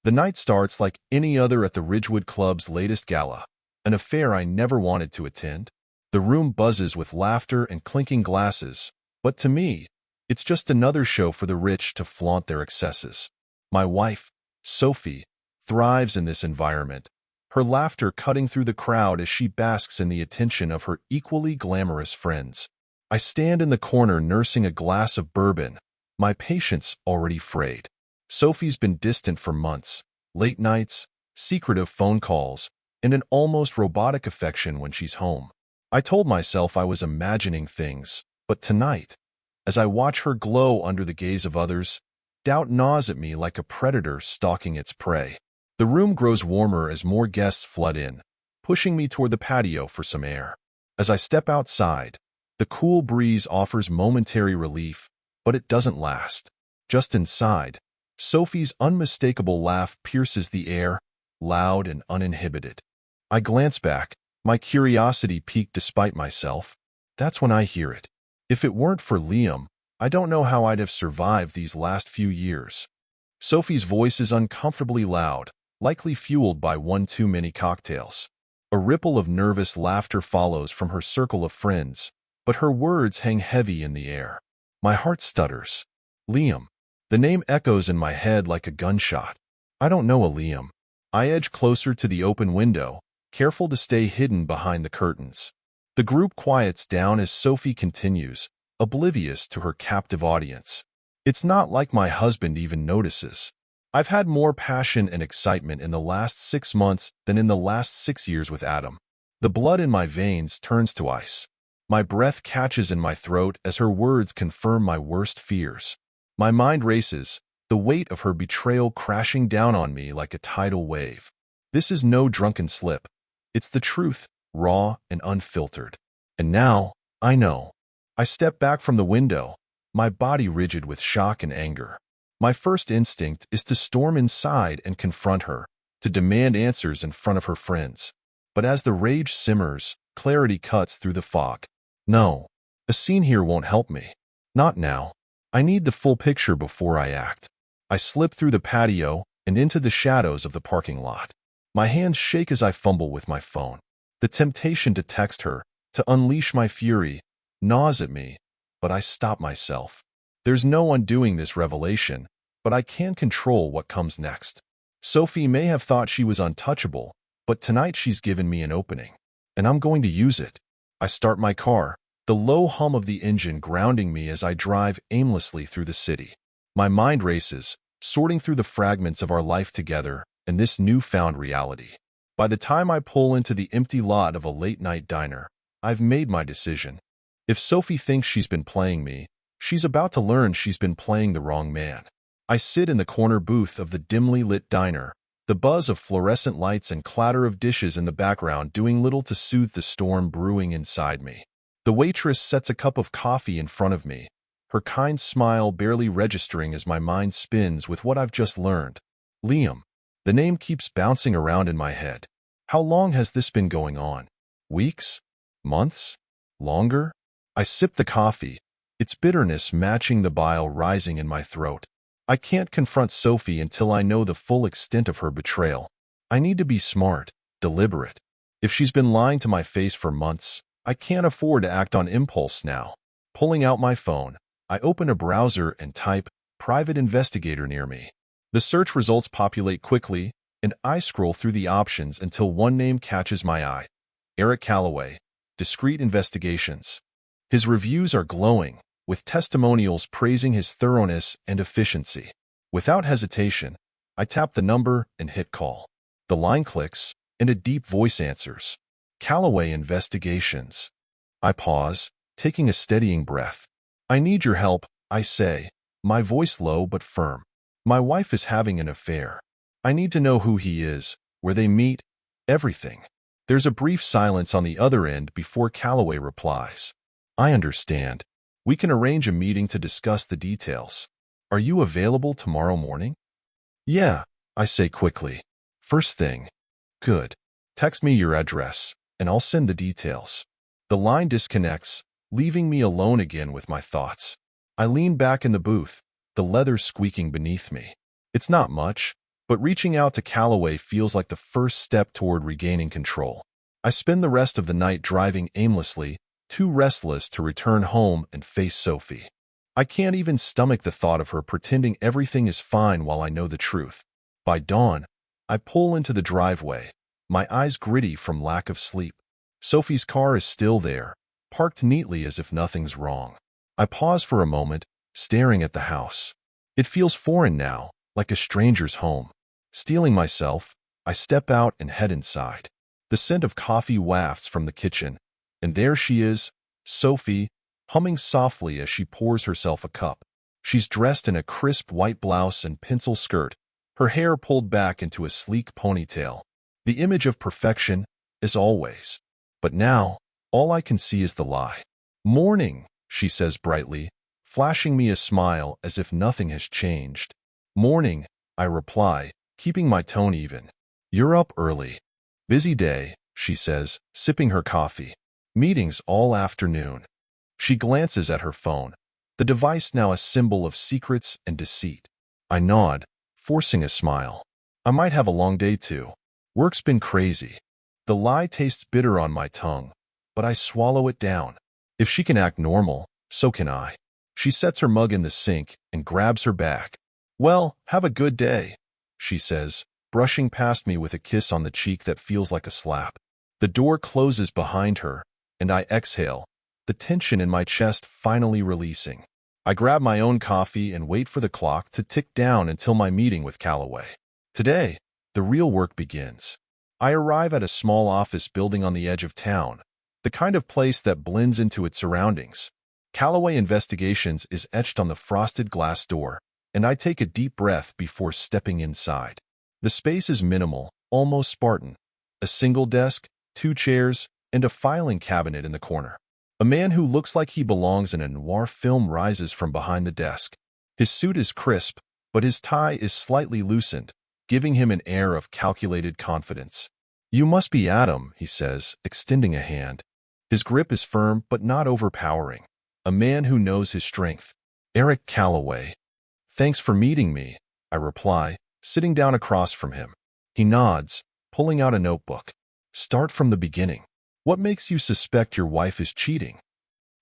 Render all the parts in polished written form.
The night starts like any other at the Ridgewood Club's latest gala, an affair I never wanted to attend. The room buzzes with laughter and clinking glasses, but to me, it's just another show for the rich to flaunt their excesses. My wife, Sophie, thrives in this environment, her laughter cutting through the crowd as she basks in the attention of her equally glamorous friends. I stand in the corner nursing a glass of bourbon, my patience already frayed. Sophie's been distant for months, late nights, secretive phone calls, and an almost robotic affection when she's home. I told myself I was imagining things, but tonight, as I watch her glow under the gaze of others, doubt gnaws at me like a predator stalking its prey. The room grows warmer as more guests flood in, pushing me toward the patio for some air. As I step outside, the cool breeze offers momentary relief, but it doesn't last. Just inside, Sophie's unmistakable laugh pierces the air, loud and uninhibited. I glance back, my curiosity piqued despite myself. That's when I hear it. If it weren't for Liam, I don't know how I'd have survived these last few years. Sophie's voice is uncomfortably loud, likely fueled by one too many cocktails. A ripple of nervous laughter follows from her circle of friends, but her words hang heavy in the air. My heart stutters. Liam. The name echoes in my head like a gunshot. I don't know a Liam. I edge closer to the open window, careful to stay hidden behind the curtains. The group quiets down as Sophie continues, oblivious to her captive audience. It's not like my husband even notices. I've had more passion and excitement in the last 6 months than in the last 6 years with Adam. The blood in my veins turns to ice. My breath catches in my throat as her words confirm my worst fears. My mind races, the weight of her betrayal crashing down on me like a tidal wave. This is no drunken slip. It's the truth, raw and unfiltered. And now, I know. I step back from the window, my body rigid with shock and anger. My first instinct is to storm inside and confront her, to demand answers in front of her friends. But as the rage simmers, clarity cuts through the fog. No, a scene here won't help me. Not now. I need the full picture before I act. I slip through the patio and into the shadows of the parking lot. My hands shake as I fumble with my phone. The temptation to text her, to unleash my fury, gnaws at me, but I stop myself. There's no undoing this revelation, but I can control what comes next. Sophie may have thought she was untouchable, but tonight she's given me an opening, and I'm going to use it. I start my car, the low hum of the engine grounding me as I drive aimlessly through the city. My mind races, sorting through the fragments of our life together and this newfound reality. By the time I pull into the empty lot of a late-night diner, I've made my decision. If Sophie thinks she's been playing me, she's about to learn she's been playing the wrong man. I sit in the corner booth of the dimly lit diner, the buzz of fluorescent lights and clatter of dishes in the background doing little to soothe the storm brewing inside me. The waitress sets a cup of coffee in front of me, her kind smile barely registering as my mind spins with what I've just learned. Liam. The name keeps bouncing around in my head. How long has this been going on? Weeks? Months? Longer? I sip the coffee, its bitterness matching the bile rising in my throat. I can't confront Sophie until I know the full extent of her betrayal. I need to be smart, deliberate. If she's been lying to my face for months, I can't afford to act on impulse now. Pulling out my phone, I open a browser and type, "Private investigator near me." The search results populate quickly, and I scroll through the options until one name catches my eye. Eric Calloway, Discreet Investigations. His reviews are glowing, with testimonials praising his thoroughness and efficiency. Without hesitation, I tap the number and hit call. The line clicks, and a deep voice answers. Calloway Investigations. I pause, taking a steadying breath. "I need your help," I say, my voice low but firm. "My wife is having an affair. I need to know who he is, where they meet, everything." There's a brief silence on the other end before Calloway replies. "I understand. We can arrange a meeting to discuss the details. Are you available tomorrow morning?" "Yeah," I say quickly. "First thing." "Good. Text me your address, and I'll send the details." The line disconnects, leaving me alone again with my thoughts. I lean back in the booth, the leather squeaking beneath me. It's not much, But reaching out to Calloway feels like the first step toward regaining control. I spend the rest of the night driving aimlessly, too restless to return home and face Sophie. I can't even stomach the thought of her pretending everything is fine while I know the truth. By dawn, I pull into the driveway, my eyes gritty from lack of sleep. Sophie's car is still there, parked neatly as if nothing's wrong. I pause for a moment, staring at the house. It feels foreign now, like a stranger's home. Steeling myself, I step out and head inside. The scent of coffee wafts from the kitchen, and there she is, Sophie, humming softly as she pours herself a cup. She's dressed in a crisp white blouse and pencil skirt, her hair pulled back into a sleek ponytail. The image of perfection, as always. But now, all I can see is the lie. "Morning," she says brightly, flashing me a smile as if nothing has changed. "Morning," I reply, keeping my tone even. "You're up early." "Busy day," she says, sipping her coffee. "Meetings all afternoon." She glances at her phone, the device now a symbol of secrets and deceit. I nod, forcing a smile. I might have a long day too. Work's been crazy. The lie tastes bitter on my tongue, but I swallow it down. If she can act normal, so can I. She sets her mug in the sink and grabs her bag. "Well, have a good day," she says, brushing past me with a kiss on the cheek that feels like a slap. The door closes behind her, and I exhale, the tension in my chest finally releasing. I grab my own coffee and wait for the clock to tick down until my meeting with Calloway. Today, the real work begins. I arrive at a small office building on the edge of town, the kind of place that blends into its surroundings. Calloway Investigations is etched on the frosted glass door, and I take a deep breath before stepping inside. The space is minimal, almost Spartan. A single desk, 2 chairs, and a filing cabinet in the corner. A man who looks like he belongs in a noir film rises from behind the desk. His suit is crisp, but his tie is slightly loosened, giving him an air of calculated confidence. "You must be Adam," he says, extending a hand. His grip is firm but not overpowering. A man who knows his strength. "Eric Calloway." "Thanks for meeting me," I reply, sitting down across from him. He nods, pulling out a notebook. "Start from the beginning. What makes you suspect your wife is cheating?"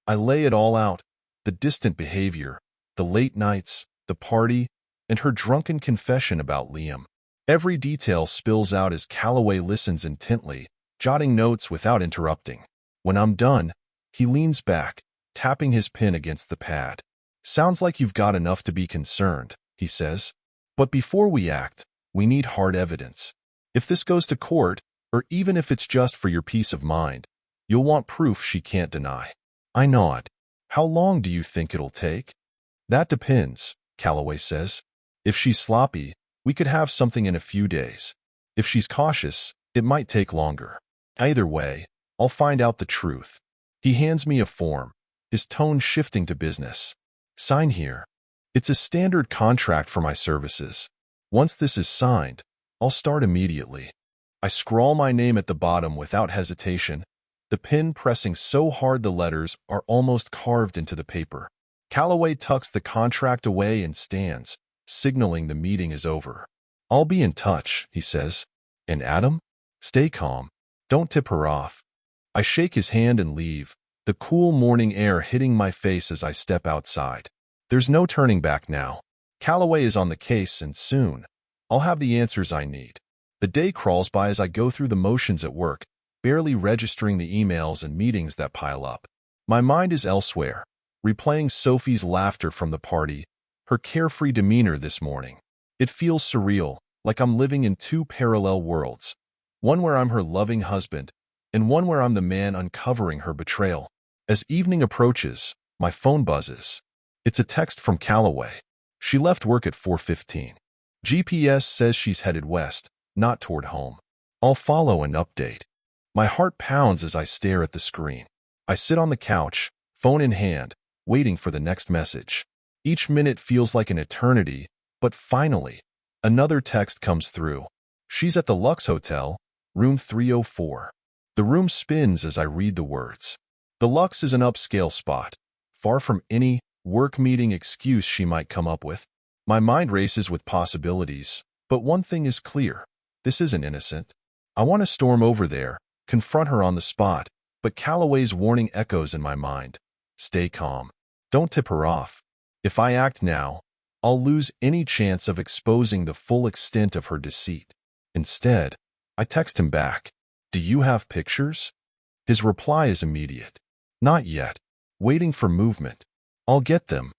I lay it all out, the distant behavior, the late nights, the party, and her drunken confession about Liam. Every detail spills out as Calloway listens intently, jotting notes without interrupting. When I'm done, he leans back, tapping his pen against the pad. "Sounds like you've got enough to be concerned," he says. "But before we act, we need hard evidence. If this goes to court, or even if it's just for your peace of mind, you'll want proof she can't deny." I nod. "How long do you think it'll take?" "That depends," Calloway says. "If she's sloppy, we could have something in a few days. If she's cautious, it might take longer. Either way, I'll find out the truth." He hands me a form, his tone shifting to business. "Sign here. It's a standard contract for my services. Once this is signed, I'll start immediately." I scrawl my name at the bottom without hesitation, the pen pressing so hard the letters are almost carved into the paper. Calloway tucks the contract away and stands, signaling the meeting is over. "I'll be in touch," he says. "And Adam? Stay calm. Don't tip her off." I shake his hand and leave, the cool morning air hitting my face as I step outside. There's no turning back now. Calloway is on the case, and soon, I'll have the answers I need. The day crawls by as I go through the motions at work, barely registering the emails and meetings that pile up. My mind is elsewhere, replaying Sophie's laughter from the party, her carefree demeanor this morning. It feels surreal, like I'm living in 2 parallel worlds, one where I'm her loving husband, and one where I'm the man uncovering her betrayal. As evening approaches, my phone buzzes. It's a text from Calloway. She left work at 4:15. GPS says she's headed west, not toward home. I'll follow and update. My heart pounds as I stare at the screen. I sit on the couch, phone in hand, waiting for the next message. Each minute feels like an eternity, but finally, another text comes through. "She's at the Lux Hotel, room 304. The room spins as I read the words. The Lux is an upscale spot, far from any work meeting excuse she might come up with. My mind races with possibilities. But one thing is clear. This isn't innocent. I want to storm over there, confront her on the spot, but Calloway's warning echoes in my mind. Stay calm. Don't tip her off. If I act now, I'll lose any chance of exposing the full extent of her deceit. Instead, I text him back. Do you have pictures? His reply is immediate. Not yet. Waiting for movement. I'll get them.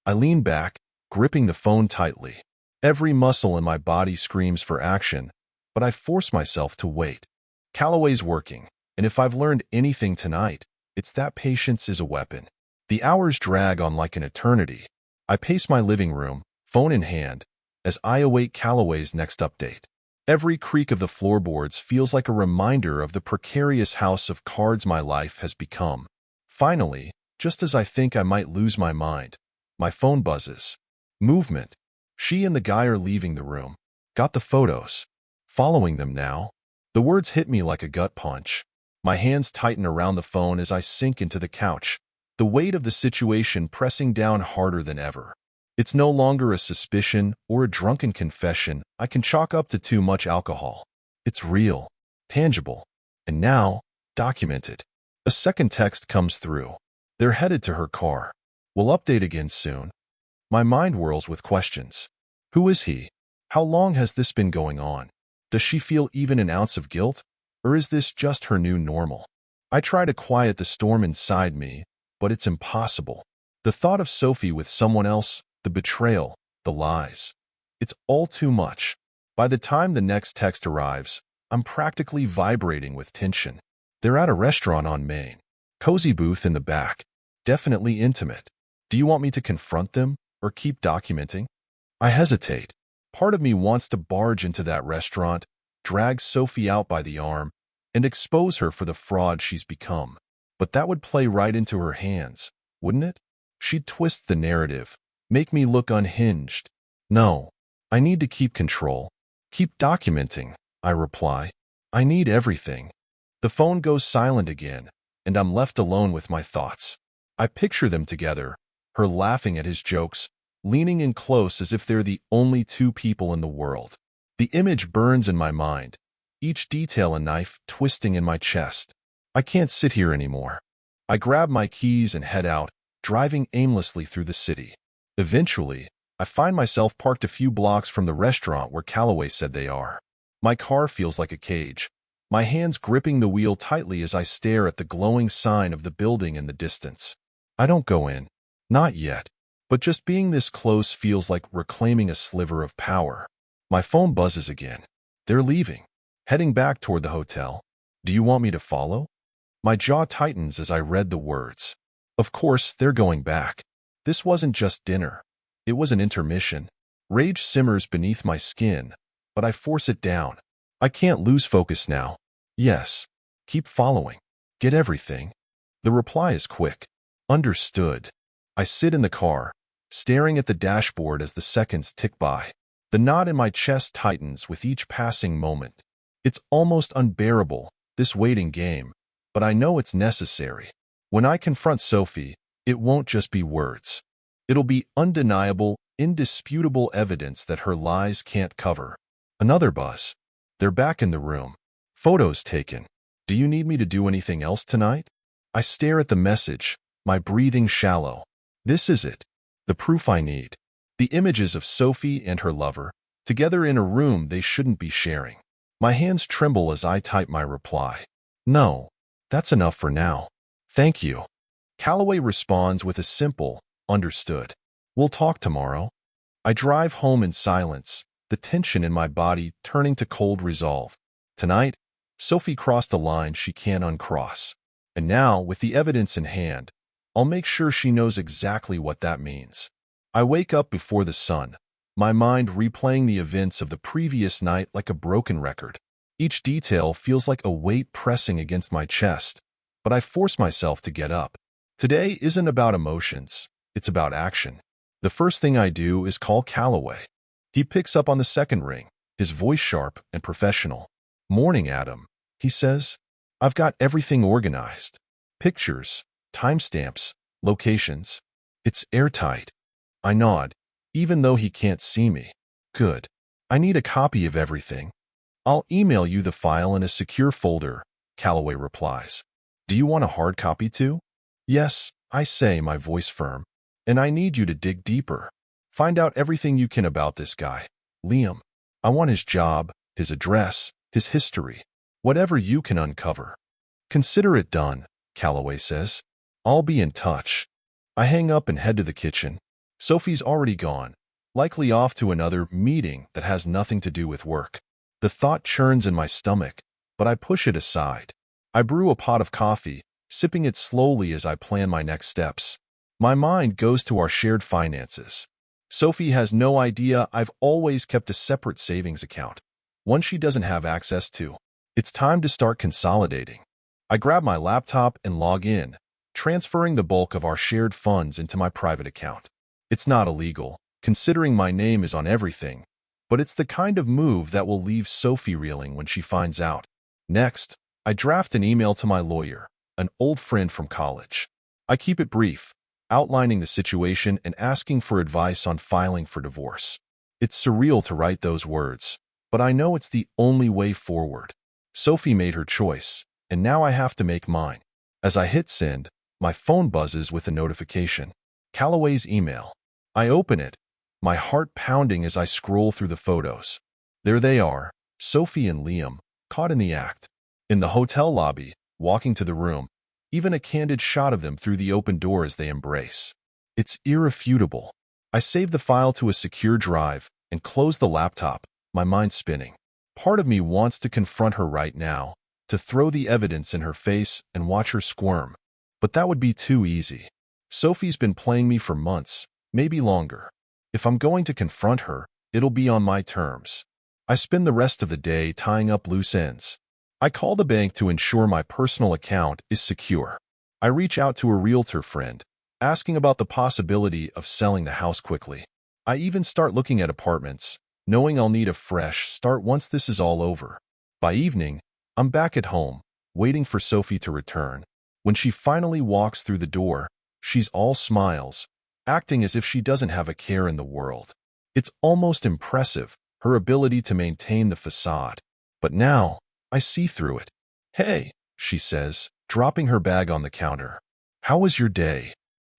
I lean back, gripping the phone tightly. Every muscle in my body screams for action, but I force myself to wait. Calloway's working, and if I've learned anything tonight, it's that patience is a weapon. The hours drag on like an eternity. I pace my living room, phone in hand, as I await Calloway's next update. Every creak of the floorboards feels like a reminder of the precarious house of cards my life has become. Finally, just as I think I might lose my mind, my phone buzzes. Movement. She and the guy are leaving the room. Got the photos. Following them now. The words hit me like a gut punch. My hands tighten around the phone as I sink into the couch, the weight of the situation pressing down harder than ever. It's no longer a suspicion or a drunken confession I can chalk up to too much alcohol. It's real, tangible, and now documented. A second text comes through. They're headed to her car. We'll update again soon. My mind whirls with questions. Who is he? How long has this been going on? Does she feel even an ounce of guilt? Or is this just her new normal? I try to quiet the storm inside me, but it's impossible. The thought of Sophie with someone else, the betrayal, the lies. It's all too much. By the time the next text arrives, I'm practically vibrating with tension. They're at a restaurant on Main. Cozy booth in the back. Definitely intimate. Do you want me to confront them or keep documenting? I hesitate. Part of me wants to barge into that restaurant, drag Sophie out by the arm, and expose her for the fraud she's become. But that would play right into her hands, wouldn't it? She'd twist the narrative, make me look unhinged. No, I need to keep control. Keep documenting, I reply. I need everything. The phone goes silent again, and I'm left alone with my thoughts. I picture them together, her laughing at his jokes, leaning in close as if they're the only two people in the world. The image burns in my mind, each detail a knife twisting in my chest. I can't sit here anymore. I grab my keys and head out, driving aimlessly through the city. Eventually, I find myself parked a few blocks from the restaurant where Calloway said they are. My car feels like a cage, my hands gripping the wheel tightly as I stare at the glowing sign of the building in the distance. I don't go in. Not yet. But just being this close feels like reclaiming a sliver of power. My phone buzzes again. They're leaving, heading back toward the hotel. Do you want me to follow? My jaw tightens as I read the words. Of course, they're going back. This wasn't just dinner. It was an intermission. Rage simmers beneath my skin, but I force it down. I can't lose focus now. Yes. Keep following. Get everything. The reply is quick. Understood. I sit in the car, staring at the dashboard as the seconds tick by. The knot in my chest tightens with each passing moment. It's almost unbearable, this waiting game, but I know it's necessary. When I confront Sophie, it won't just be words. It'll be undeniable, indisputable evidence that her lies can't cover. Another buzz. They're back in the room. Photos taken. Do you need me to do anything else tonight? I stare at the message, my breathing shallow. This is it. The proof I need. The images of Sophie and her lover, together in a room they shouldn't be sharing. My hands tremble as I type my reply. No, that's enough for now. Thank you. Calloway responds with a simple, understood. We'll talk tomorrow. I drive home in silence, the tension in my body turning to cold resolve. Tonight, Sophie crossed a line she can't uncross. And now, with the evidence in hand, I'll make sure she knows exactly what that means. I wake up before the sun, my mind replaying the events of the previous night like a broken record. Each detail feels like a weight pressing against my chest, but I force myself to get up. Today isn't about emotions, it's about action. The first thing I do is call Calloway. He picks up on the second ring, his voice sharp and professional. Morning, Adam, he says. I've got everything organized. Pictures, timestamps, locations. It's airtight. I nod, even though he can't see me. Good. I need a copy of everything. I'll email you the file in a secure folder, Calloway replies. Do you want a hard copy too? Yes, I say, my voice firm. And I need you to dig deeper. Find out everything you can about this guy, Liam. I want his job, his address, his history, whatever you can uncover. Consider it done, Calloway says. I'll be in touch. I hang up and head to the kitchen. Sophie's already gone, likely off to another meeting that has nothing to do with work. The thought churns in my stomach, but I push it aside. I brew a pot of coffee, sipping it slowly as I plan my next steps. My mind goes to our shared finances. Sophie has no idea I've always kept a separate savings account, one she doesn't have access to. It's time to start consolidating. I grab my laptop and log in, transferring the bulk of our shared funds into my private account. It's not illegal, considering my name is on everything, but it's the kind of move that will leave Sophie reeling when she finds out. Next, I draft an email to my lawyer, an old friend from college. I keep it brief, outlining the situation and asking for advice on filing for divorce. It's surreal to write those words, but I know it's the only way forward. Sophie made her choice, and now I have to make mine. As I hit send, my phone buzzes with a notification. Calloway's email. I open it, my heart pounding as I scroll through the photos. There they are, Sophie and Liam, caught in the act. In the hotel lobby, walking to the room, even a candid shot of them through the open door as they embrace. It's irrefutable. I save the file to a secure drive and close the laptop, my mind spinning. Part of me wants to confront her right now, to throw the evidence in her face and watch her squirm. But that would be too easy. Sophie's been playing me for months, maybe longer. If I'm going to confront her, it'll be on my terms. I spend the rest of the day tying up loose ends. I call the bank to ensure my personal account is secure. I reach out to a realtor friend, asking about the possibility of selling the house quickly. I even start looking at apartments, knowing I'll need a fresh start once this is all over. By evening, I'm back at home, waiting for Sophie to return. When she finally walks through the door, she's all smiles, acting as if she doesn't have a care in the world. It's almost impressive, her ability to maintain the facade. But now, I see through it. Hey, she says, dropping her bag on the counter. How was your day?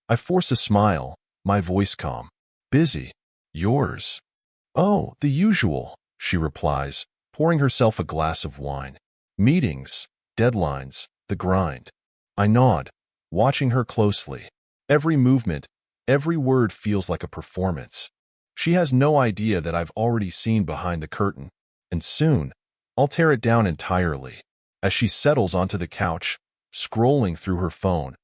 I force a smile, my voice calm. Busy. Yours? Oh, the usual, she replies, pouring herself a glass of wine. Meetings, deadlines, the grind. I nod, watching her closely. Every movement, every word feels like a performance. She has no idea that I've already seen behind the curtain, and soon, I'll tear it down entirely. As she settles onto the couch, scrolling through her phone,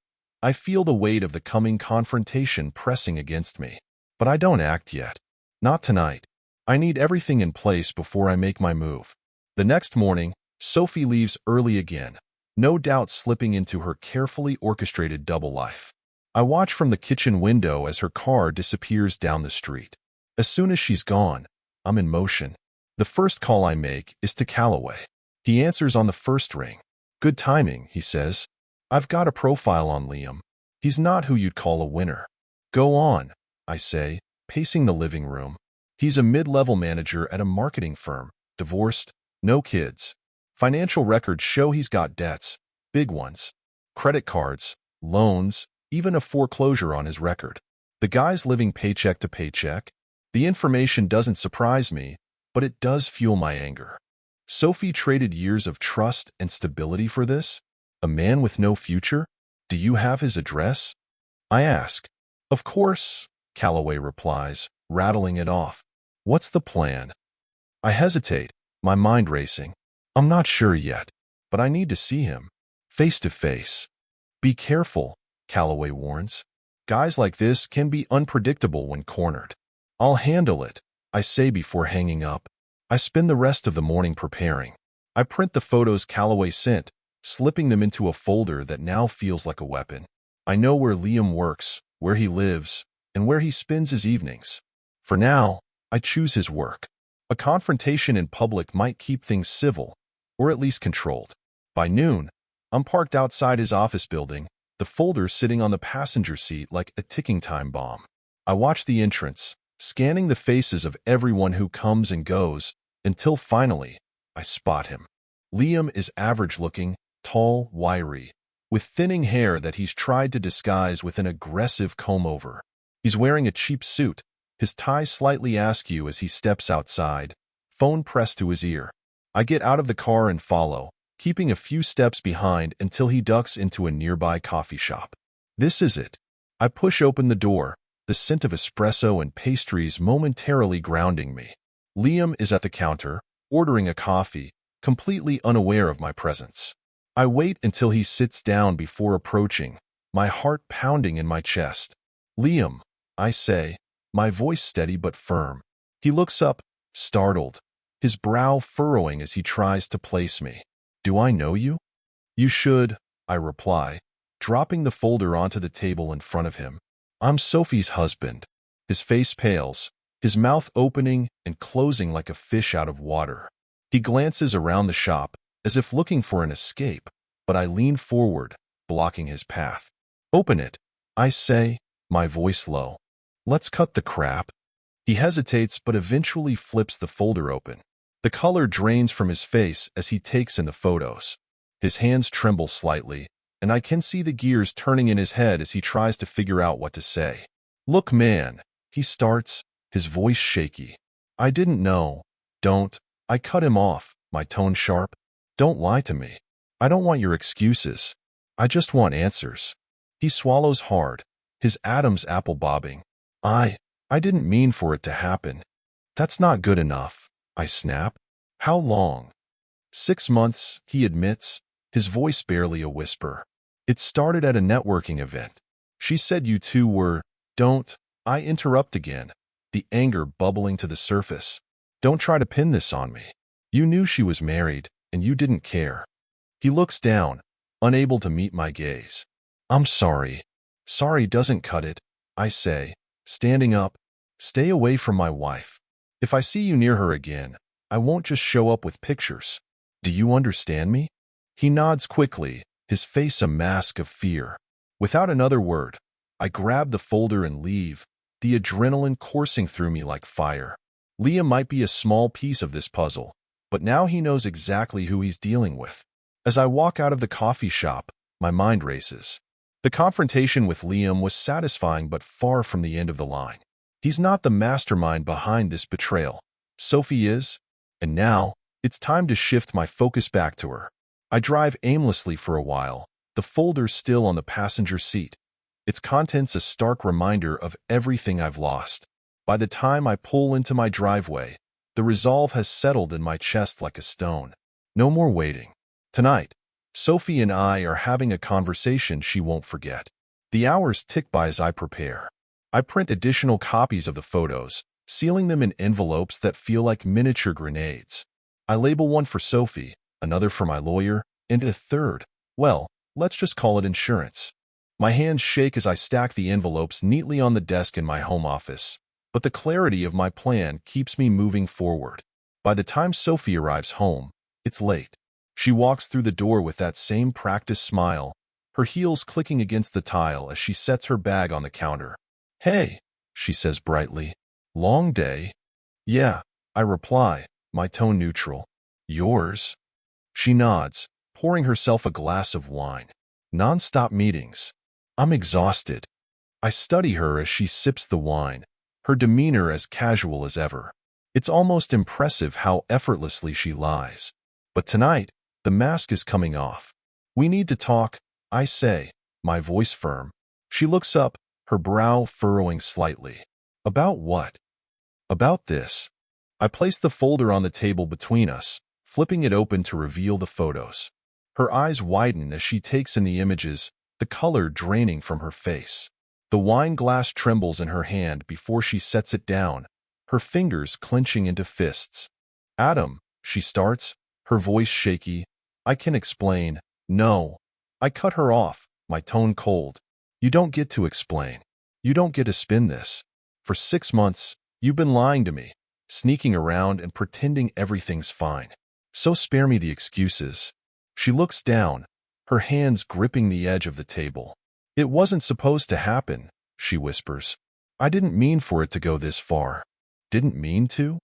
I feel the weight of the coming confrontation pressing against me. But I don't act yet. Not tonight. I need everything in place before I make my move. The next morning, Sophie leaves early again, no doubt slipping into her carefully orchestrated double life. I watch from the kitchen window as her car disappears down the street. As soon as she's gone, I'm in motion. The first call I make is to Calloway. He answers on the first ring. Good timing, he says. I've got a profile on Liam. He's not who you'd call a winner. Go on, I say, pacing the living room. He's a mid-level manager at a marketing firm, divorced, no kids. Financial records show he's got debts, big ones. Credit cards, loans, even a foreclosure on his record. The guy's living paycheck to paycheck. The information doesn't surprise me, but it does fuel my anger. Sophie traded years of trust and stability for this? A man with no future? Do you have his address? I ask. Of course, Calloway replies, rattling it off. What's the plan? I hesitate, my mind racing. I'm not sure yet, but I need to see him, face to face. Be careful, Calloway warns. Guys like this can be unpredictable when cornered. I'll handle it, I say before hanging up. I spend the rest of the morning preparing. I print the photos Calloway sent, slipping them into a folder that now feels like a weapon. I know where Liam works, where he lives, and where he spends his evenings. For now, I choose his work. A confrontation in public might keep things civil, or at least controlled. By noon, I'm parked outside his office building, the folder sitting on the passenger seat like a ticking time bomb. I watch the entrance, scanning the faces of everyone who comes and goes, until finally, I spot him. Liam is average-looking, tall, wiry, with thinning hair that he's tried to disguise with an aggressive comb-over. He's wearing a cheap suit, his tie slightly askew as he steps outside, phone pressed to his ear. I get out of the car and follow, keeping a few steps behind until he ducks into a nearby coffee shop. This is it. I push open the door, the scent of espresso and pastries momentarily grounding me. Liam is at the counter, ordering a coffee, completely unaware of my presence. I wait until he sits down before approaching, my heart pounding in my chest. "Liam," I say, my voice steady but firm. He looks up, startled, his brow furrowing as he tries to place me. "Do I know you?" "You should," I reply, dropping the folder onto the table in front of him. "I'm Sophie's husband." His face pales, his mouth opening and closing like a fish out of water. He glances around the shop, as if looking for an escape, but I lean forward, blocking his path. "Open it," I say, my voice low. "Let's cut the crap." He hesitates but eventually flips the folder open. The color drains from his face as he takes in the photos. His hands tremble slightly, and I can see the gears turning in his head as he tries to figure out what to say. "Look, man," he starts, his voice shaky. "I didn't know." "Don't." I cut him off, my tone sharp. "Don't lie to me. I don't want your excuses. I just want answers." He swallows hard, his Adam's apple bobbing. I didn't mean for it to happen." "That's not good enough," I snap. "How long?" 6 months, he admits, his voice barely a whisper. "It started at a networking event. She said you two were—" "Don't," I interrupt again, the anger bubbling to the surface. "Don't try to pin this on me. You knew she was married, and you didn't care." He looks down, unable to meet my gaze. "I'm sorry." "Sorry doesn't cut it," I say, standing up. "Stay away from my wife. If I see you near her again, I won't just show up with pictures. Do you understand me?" He nods quickly, his face a mask of fear. Without another word, I grab the folder and leave, the adrenaline coursing through me like fire. Liam might be a small piece of this puzzle, but now he knows exactly who he's dealing with. As I walk out of the coffee shop, my mind races. The confrontation with Liam was satisfying but far from the end of the line. He's not the mastermind behind this betrayal. Sophie is, and now, it's time to shift my focus back to her. I drive aimlessly for a while, the folder still on the passenger seat, its contents a stark reminder of everything I've lost. By the time I pull into my driveway, the resolve has settled in my chest like a stone. No more waiting. Tonight, Sophie and I are having a conversation she won't forget. The hours tick by as I prepare. I print additional copies of the photos, sealing them in envelopes that feel like miniature grenades. I label one for Sophie, another for my lawyer, and a third, well, let's just call it insurance. My hands shake as I stack the envelopes neatly on the desk in my home office, but the clarity of my plan keeps me moving forward. By the time Sophie arrives home, it's late. She walks through the door with that same practiced smile, her heels clicking against the tile as she sets her bag on the counter. "Hey," she says brightly. "Long day?" "Yeah," I reply, my tone neutral. "Yours?" She nods, pouring herself a glass of wine. "Non-stop meetings. I'm exhausted." I study her as she sips the wine, her demeanor as casual as ever. It's almost impressive how effortlessly she lies. But tonight, the mask is coming off. "We need to talk," I say, my voice firm. She looks up, her brow furrowing slightly. "About what?" "About this." I place the folder on the table between us, flipping it open to reveal the photos. Her eyes widen as she takes in the images, the color draining from her face. The wine glass trembles in her hand before she sets it down, her fingers clenching into fists. "Adam," she starts, her voice shaky. "I can explain." "No." I cut her off, my tone cold. "You don't get to explain. You don't get to spin this. For 6 months, you've been lying to me, sneaking around and pretending everything's fine. So spare me the excuses." She looks down, her hands gripping the edge of the table. "It wasn't supposed to happen," she whispers. I didn't mean for it to go this far. Didn't mean to?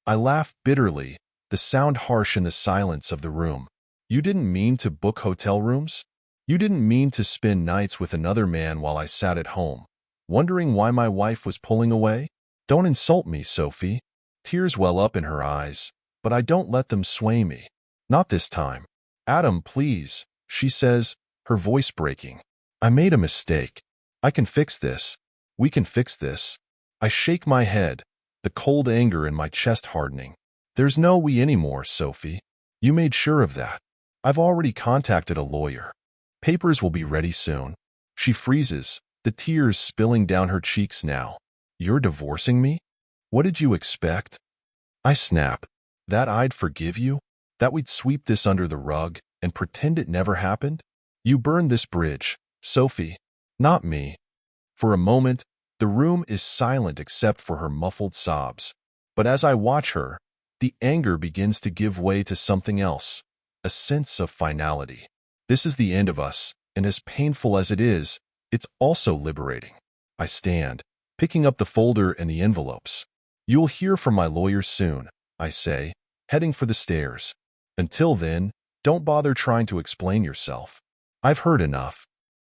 I laughed bitterly, the sound harsh in the silence of the room. You didn't mean to book hotel rooms? You didn't mean to spend nights with another man while I sat at home, wondering why my wife was pulling away? Don't insult me, Sophie. Tears well up in her eyes, but I don't let them sway me. Not this time. Adam, please, she says, her voice breaking. I made a mistake. I can fix this. We can fix this. I shake my head, the cold anger in my chest hardening. There's no we anymore, Sophie. You made sure of that. I've already contacted a lawyer. Papers will be ready soon. She freezes, the tears spilling down her cheeks now. You're divorcing me? What did you expect? I snap. That I'd forgive you? That we'd sweep this under the rug and pretend it never happened? You burned this bridge, Sophie. Not me. For a moment, the room is silent except for her muffled sobs. But as I watch her, the anger begins to give way to something else, a sense of finality. This is the end of us, and as painful as it is, it's also liberating. I stand, picking up the folder and the envelopes. You'll hear from my lawyer soon, I say, heading for the stairs. Until then, don't bother trying to explain yourself. I've heard enough.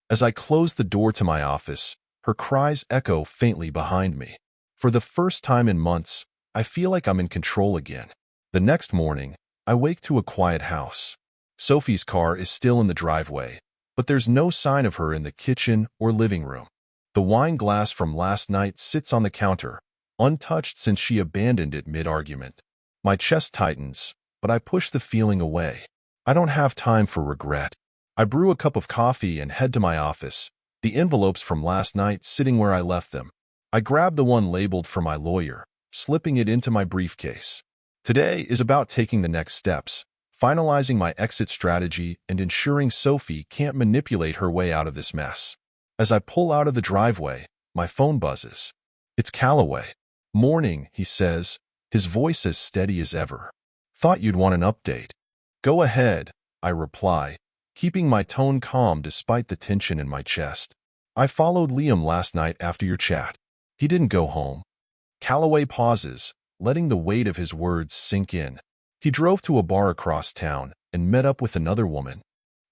As I close the door to my office, her cries echo faintly behind me. For the first time in months, I feel like I'm in control again. The next morning, I wake to a quiet house. Sophie's car is still in the driveway, but there's no sign of her in the kitchen or living room. The wine glass from last night sits on the counter, untouched since she abandoned it mid-argument. My chest tightens, but I push the feeling away. I don't have time for regret. I brew a cup of coffee and head to my office, the envelopes from last night sitting where I left them. I grab the one labeled for my lawyer, slipping it into my briefcase. Today is about taking the next steps, finalizing my exit strategy and ensuring Sophie can't manipulate her way out of this mess. As I pull out of the driveway, my phone buzzes. It's Calloway. Morning, he says, his voice as steady as ever. Thought you'd want an update. Go ahead, I reply, keeping my tone calm despite the tension in my chest. I followed Liam last night after your chat. He didn't go home. Calloway pauses, letting the weight of his words sink in. He drove to a bar across town and met up with another woman.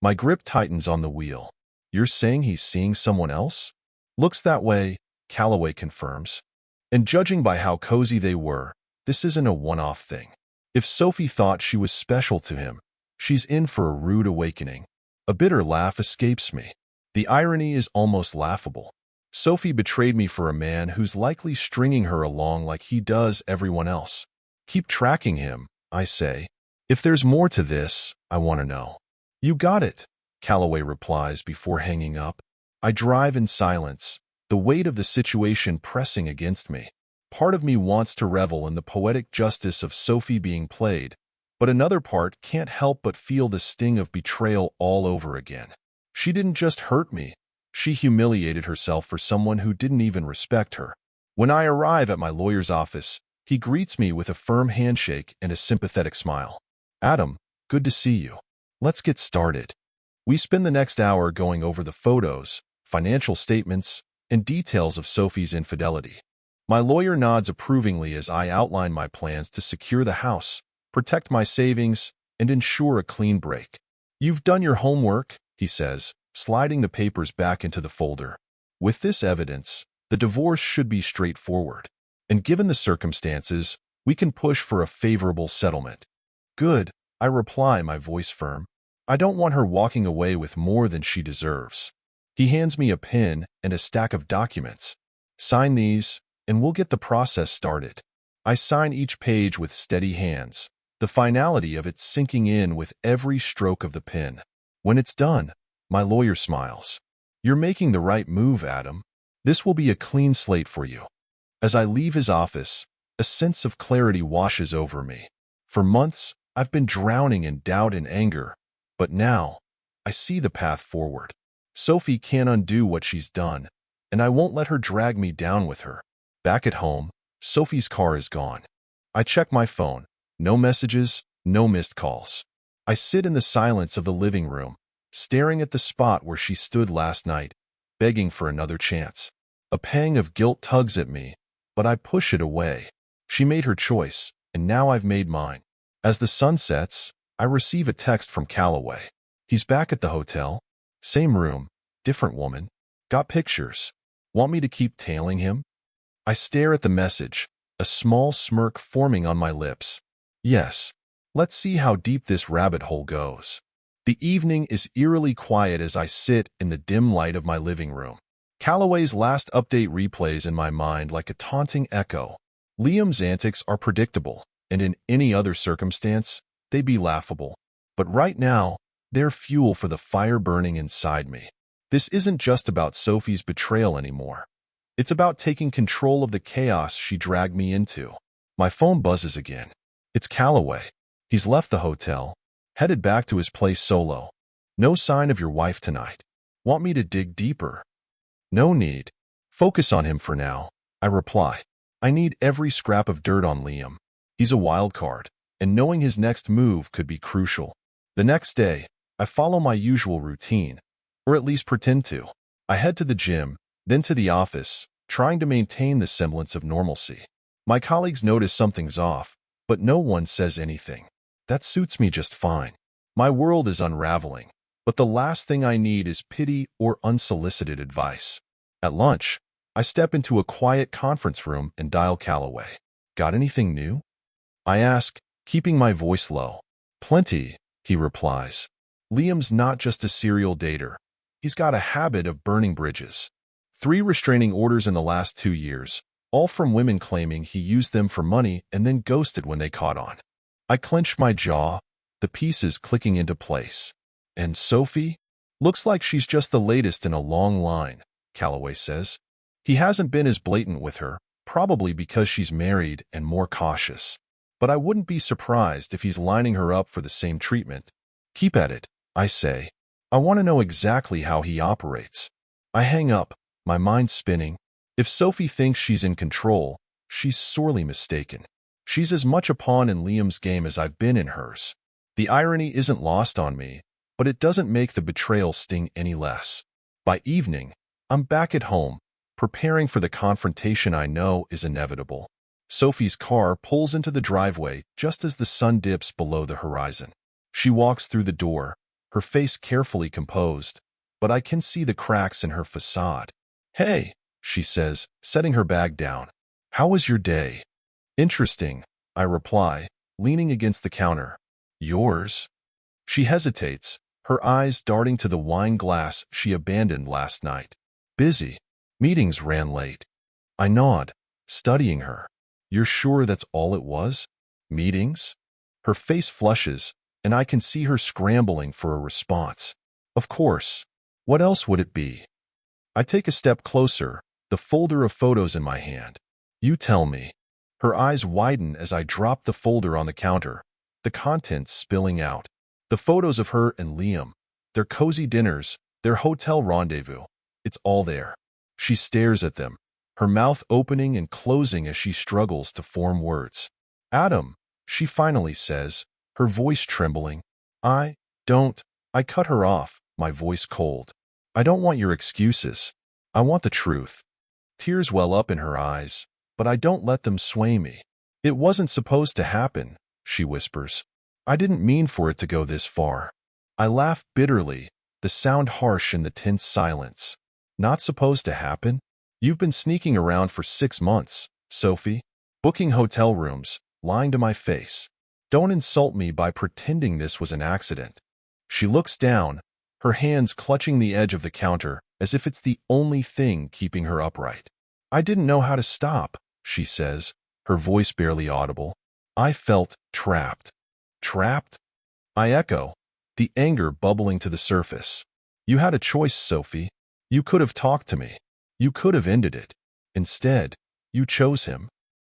My grip tightens on the wheel. You're saying he's seeing someone else? Looks that way, Calloway confirms. And judging by how cozy they were, this isn't a one-off thing. If Sophie thought she was special to him, she's in for a rude awakening. A bitter laugh escapes me. The irony is almost laughable. Sophie betrayed me for a man who's likely stringing her along like he does everyone else. Keep tracking him, I say. If there's more to this, I want to know. You got it, Calloway replies before hanging up. I drive in silence, the weight of the situation pressing against me. Part of me wants to revel in the poetic justice of Sophie being played, but another part can't help but feel the sting of betrayal all over again. She didn't just hurt me. She humiliated herself for someone who didn't even respect her. When I arrive at my lawyer's office, he greets me with a firm handshake and a sympathetic smile. Adam, good to see you. Let's get started. We spend the next hour going over the photos, financial statements, and details of Sophie's infidelity. My lawyer nods approvingly as I outline my plans to secure the house, protect my savings, and ensure a clean break. You've done your homework, he says, sliding the papers back into the folder. With this evidence, the divorce should be straightforward. And given the circumstances, we can push for a favorable settlement. Good, I reply, my voice firm. I don't want her walking away with more than she deserves. He hands me a pen and a stack of documents. Sign these, and we'll get the process started. I sign each page with steady hands, the finality of it sinking in with every stroke of the pen. When it's done, my lawyer smiles. You're making the right move, Adam. This will be a clean slate for you. As I leave his office, a sense of clarity washes over me. For months, I've been drowning in doubt and anger, but now, I see the path forward. Sophie can't undo what she's done, and I won't let her drag me down with her. Back at home, Sophie's car is gone. I check my phone. No messages, no missed calls. I sit in the silence of the living room, staring at the spot where she stood last night, begging for another chance. A pang of guilt tugs at me, but I push it away. She made her choice, and now I've made mine. As the sun sets, I receive a text from Calloway. He's back at the hotel. Same room, different woman. Got pictures. Want me to keep tailing him? I stare at the message, a small smirk forming on my lips. Yes. Let's see how deep this rabbit hole goes. The evening is eerily quiet as I sit in the dim light of my living room. Calloway's last update replays in my mind like a taunting echo. Liam's antics are predictable, and in any other circumstance, they'd be laughable. But right now, they're fuel for the fire burning inside me. This isn't just about Sophie's betrayal anymore. It's about taking control of the chaos she dragged me into. My phone buzzes again. It's Calloway. He's left the hotel, headed back to his place solo. No sign of your wife tonight. Want me to dig deeper? No need. Focus on him for now, I reply. I need every scrap of dirt on Liam. He's a wild card, and knowing his next move could be crucial. The next day, I follow my usual routine, or at least pretend to. I head to the gym, then to the office, trying to maintain the semblance of normalcy. My colleagues notice something's off, but no one says anything. That suits me just fine. My world is unraveling, but the last thing I need is pity or unsolicited advice. At lunch, I step into a quiet conference room and dial Calloway. Got anything new? I ask, keeping my voice low. Plenty, he replies. Liam's not just a serial dater. He's got a habit of burning bridges. 3 restraining orders in the last 2 years, all from women claiming he used them for money and then ghosted when they caught on. I clench my jaw, the pieces clicking into place. And Sophie? Looks like she's just the latest in a long line, Calloway says. He hasn't been as blatant with her, probably because she's married and more cautious. But I wouldn't be surprised if he's lining her up for the same treatment. Keep at it, I say. I want to know exactly how he operates. I hang up, my mind spinning. If Sophie thinks she's in control, she's sorely mistaken. She's as much a pawn in Liam's game as I've been in hers. The irony isn't lost on me, but it doesn't make the betrayal sting any less. By evening, I'm back at home, preparing for the confrontation I know is inevitable. Sophie's car pulls into the driveway just as the sun dips below the horizon. She walks through the door, her face carefully composed, but I can see the cracks in her facade. Hey, she says, setting her bag down. How was your day? Interesting, I reply, leaning against the counter. Yours? She hesitates, her eyes darting to the wine glass she abandoned last night. Busy. Meetings ran late. I nod, studying her. You're sure that's all it was? Meetings? Her face flushes, and I can see her scrambling for a response. Of course. What else would it be? I take a step closer, the folder of photos in my hand. You tell me. Her eyes widen as I drop the folder on the counter, the contents spilling out. The photos of her and Liam, their cozy dinners, their hotel rendezvous. It's all there. She stares at them, her mouth opening and closing as she struggles to form words. Adam, she finally says, her voice trembling. I cut her off, my voice cold. I don't want your excuses. I want the truth. Tears well up in her eyes, but I don't let them sway me. It wasn't supposed to happen, she whispers. I didn't mean for it to go this far. I laugh bitterly, the sound harsh in the tense silence. Not supposed to happen? You've been sneaking around for 6 months, Sophie. Booking hotel rooms, lying to my face. Don't insult me by pretending this was an accident. She looks down, her hands clutching the edge of the counter as if it's the only thing keeping her upright. I didn't know how to stop, she says, her voice barely audible. I felt trapped. Trapped? I echo, the anger bubbling to the surface. You had a choice, Sophie. You could have talked to me. You could have ended it. Instead, you chose him.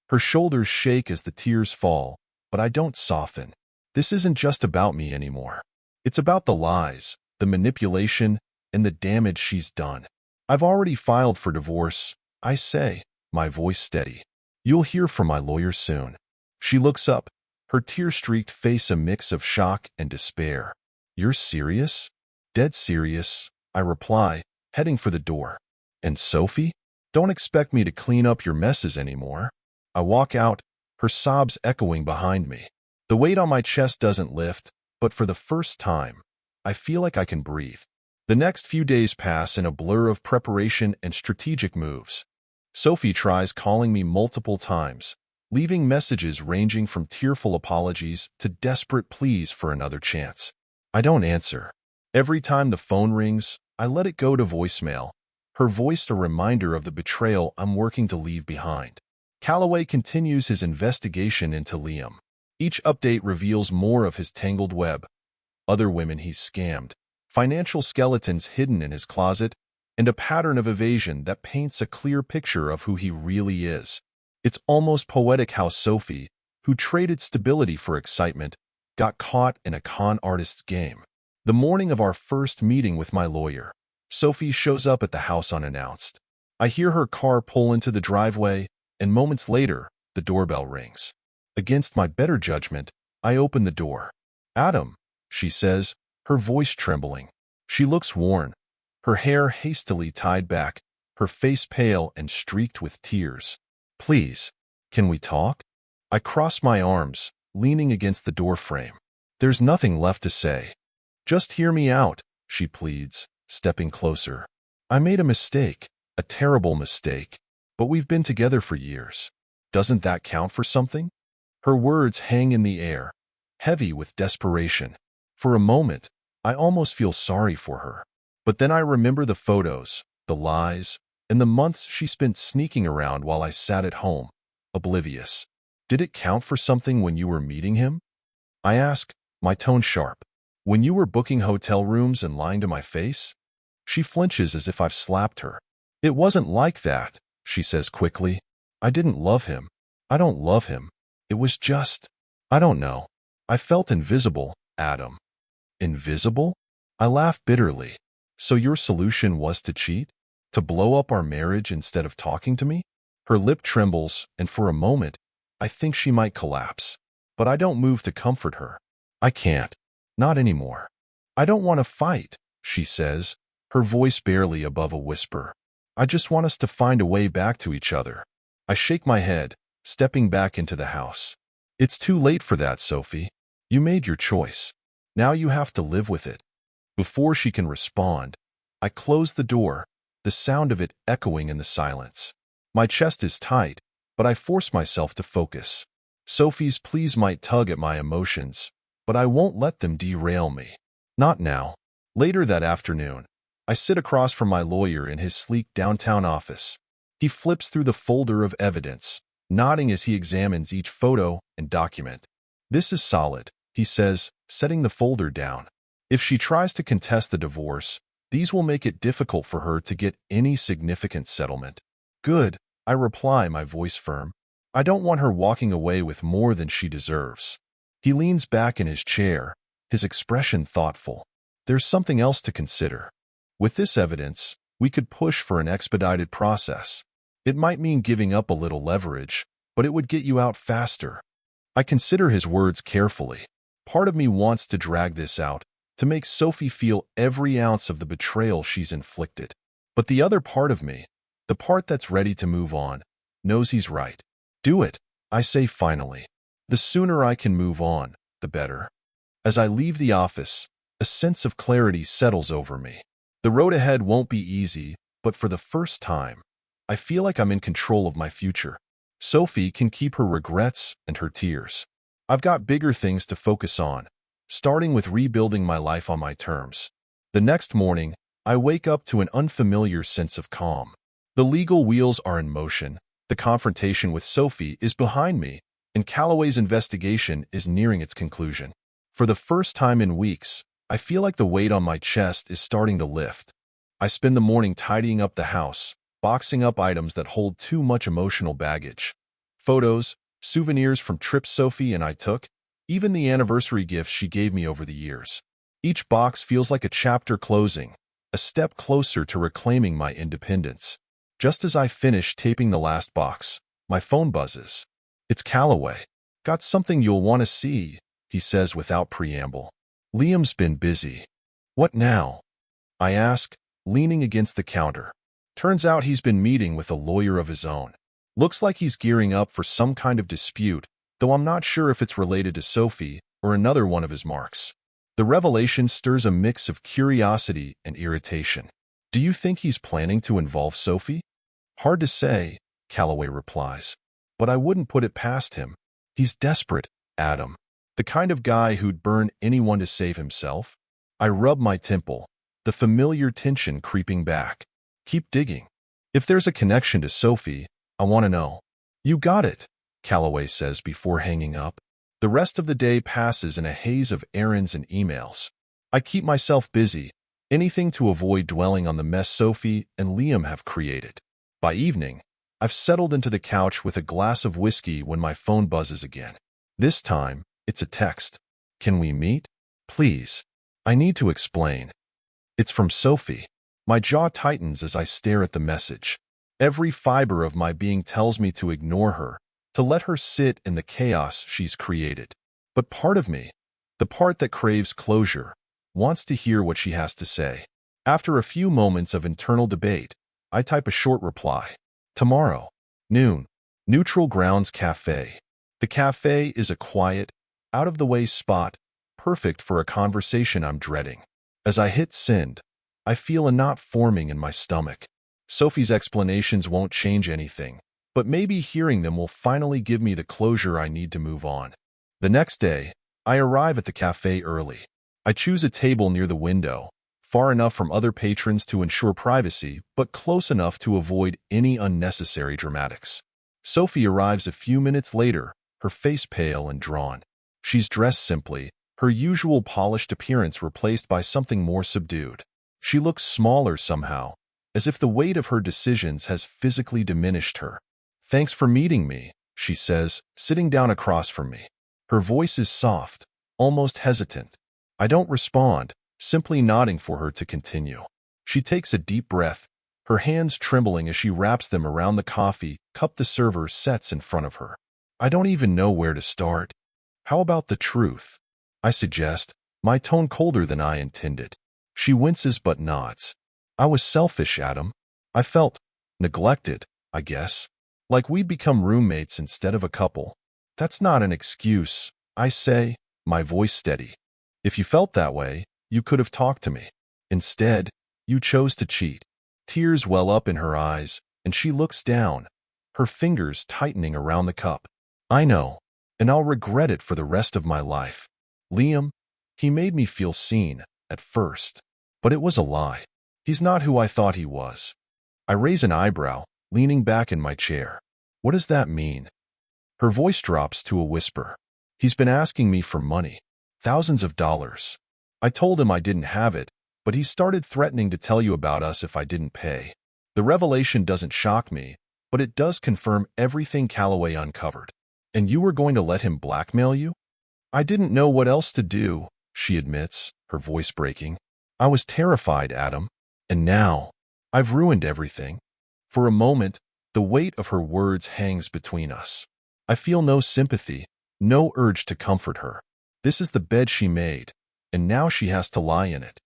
Her shoulders shake as the tears fall, but I don't soften. This isn't just about me anymore. It's about the lies, the manipulation, and the damage she's done. I've already filed for divorce, I say, my voice steady. You'll hear from my lawyer soon. She looks up, her tear-streaked face a mix of shock and despair. You're serious? Dead serious, I reply, heading for the door. And Sophie? Don't expect me to clean up your messes anymore. I walk out, her sobs echoing behind me. The weight on my chest doesn't lift, but for the first time, I feel like I can breathe. The next few days pass in a blur of preparation and strategic moves. Sophie tries calling me multiple times, leaving messages ranging from tearful apologies to desperate pleas for another chance. I don't answer. Every time the phone rings, I let it go to voicemail, her voice a reminder of the betrayal I'm working to leave behind. Calloway continues his investigation into Liam. Each update reveals more of his tangled web, other women he's scammed, financial skeletons hidden in his closet, and a pattern of evasion that paints a clear picture of who he really is. It's almost poetic how Sophie, who traded stability for excitement, got caught in a con artist's game. The morning of our first meeting with my lawyer, Sophie shows up at the house unannounced. I hear her car pull into the driveway, and moments later, the doorbell rings. Against my better judgment, I open the door. "Adam," she says, her voice trembling. She looks worn, her hair hastily tied back, her face pale and streaked with tears. "Please, can we talk?" I cross my arms, leaning against the doorframe. There's nothing left to say. "Just hear me out," she pleads, stepping closer. "I made a mistake, a terrible mistake, but we've been together for years. Doesn't that count for something?" Her words hang in the air, heavy with desperation. For a moment, I almost feel sorry for her. But then I remember the photos, the lies, and the months she spent sneaking around while I sat at home, oblivious. "Did it count for something when you were meeting him?" I ask, my tone sharp. "When you were booking hotel rooms and lying to my face?" She flinches as if I've slapped her. "It wasn't like that," she says quickly. "I didn't love him. I don't love him. It was just, I don't know. I felt invisible, Adam." "Invisible?" I laugh bitterly. "So your solution was to cheat? To blow up our marriage instead of talking to me?" Her lip trembles, and for a moment, I think she might collapse. But I don't move to comfort her. "I can't. Not anymore." "I don't want to fight," she says, her voice barely above a whisper. "I just want us to find a way back to each other." I shake my head, stepping back into the house. "It's too late for that, Sophie. You made your choice. Now you have to live with it." Before she can respond, I close the door, the sound of it echoing in the silence. My chest is tight, but I force myself to focus. Sophie's pleas might tug at my emotions, but I won't let them derail me. Not now. Later that afternoon, I sit across from my lawyer in his sleek downtown office. He flips through the folder of evidence, nodding as he examines each photo and document. "This is solid," he says, setting the folder down. "If she tries to contest the divorce, these will make it difficult for her to get any significant settlement." "Good," I reply, my voice firm. "I don't want her walking away with more than she deserves." He leans back in his chair, his expression thoughtful. "There's something else to consider. With this evidence, we could push for an expedited process. It might mean giving up a little leverage, but it would get you out faster." I consider his words carefully. Part of me wants to drag this out, to make Sophie feel every ounce of the betrayal she's inflicted. But the other part of me, the part that's ready to move on, knows he's right. "Do it," I say finally. The sooner I can move on, the better. As I leave the office, a sense of clarity settles over me. The road ahead won't be easy, but for the first time, I feel like I'm in control of my future. Sophie can keep her regrets and her tears. I've got bigger things to focus on, starting with rebuilding my life on my terms. The next morning, I wake up to an unfamiliar sense of calm. The legal wheels are in motion, the confrontation with Sophie is behind me, and Calloway's investigation is nearing its conclusion. For the first time in weeks, I feel like the weight on my chest is starting to lift. I spend the morning tidying up the house, boxing up items that hold too much emotional baggage. Photos, souvenirs from trips Sophie and I took, even the anniversary gifts she gave me over the years. Each box feels like a chapter closing, a step closer to reclaiming my independence. Just as I finish taping the last box, my phone buzzes. It's Calloway. "Got something you'll want to see," he says without preamble. "Liam's been busy." "What now?" I ask, leaning against the counter. Turns out he's been meeting with a lawyer of his own. Looks like he's gearing up for some kind of dispute, though I'm not sure if it's related to Sophie or another one of his marks. The revelation stirs a mix of curiosity and irritation. Do you think he's planning to involve Sophie? Hard to say, Calloway replies. But I wouldn't put it past him. He's desperate, Adam. The kind of guy who'd burn anyone to save himself. I rub my temple, the familiar tension creeping back. Keep digging. If there's a connection to Sophie, I want to know. You got it, Calloway says before hanging up. The rest of the day passes in a haze of errands and emails. I keep myself busy, anything to avoid dwelling on the mess Sophie and Liam have created. By evening, I've settled into the couch with a glass of whiskey when my phone buzzes again. This time, it's a text. Can we meet? Please. I need to explain. It's from Sophie. My jaw tightens as I stare at the message. Every fiber of my being tells me to ignore her, to let her sit in the chaos she's created. But part of me, the part that craves closure, wants to hear what she has to say. After a few moments of internal debate, I type a short reply. Tomorrow, noon, Neutral Grounds Cafe. The cafe is a quiet, out-of-the-way spot, perfect for a conversation I'm dreading. As I hit send, I feel a knot forming in my stomach. Sophie's explanations won't change anything, but maybe hearing them will finally give me the closure I need to move on. The next day, I arrive at the cafe early. I choose a table near the window, far enough from other patrons to ensure privacy, but close enough to avoid any unnecessary dramatics. Sophie arrives a few minutes later, her face pale and drawn. She's dressed simply, her usual polished appearance replaced by something more subdued. She looks smaller somehow, as if the weight of her decisions has physically diminished her. Thanks for meeting me, she says, sitting down across from me. Her voice is soft, almost hesitant. I don't respond, simply nodding for her to continue. She takes a deep breath, her hands trembling as she wraps them around the coffee cup the server sets in front of her. I don't even know where to start. How about the truth? I suggest, my tone colder than I intended. She winces but nods. I was selfish, Adam. I felt neglected, I guess. Like we'd become roommates instead of a couple. That's not an excuse, I say, my voice steady. If you felt that way, you could have talked to me. Instead, you chose to cheat. Tears well up in her eyes, and she looks down, her fingers tightening around the cup. I know, and I'll regret it for the rest of my life. Liam, he made me feel seen, at first. But it was a lie. He's not who I thought he was. I raise an eyebrow, leaning back in my chair. What does that mean? Her voice drops to a whisper. He's been asking me for money. Thousands of dollars. I told him I didn't have it, but he started threatening to tell you about us if I didn't pay. The revelation doesn't shock me, but it does confirm everything Calloway uncovered. And you were going to let him blackmail you? I didn't know what else to do, she admits, her voice breaking. I was terrified, Adam. And now, I've ruined everything. For a moment, the weight of her words hangs between us. I feel no sympathy, no urge to comfort her. This is the bed she made, and now she has to lie in it.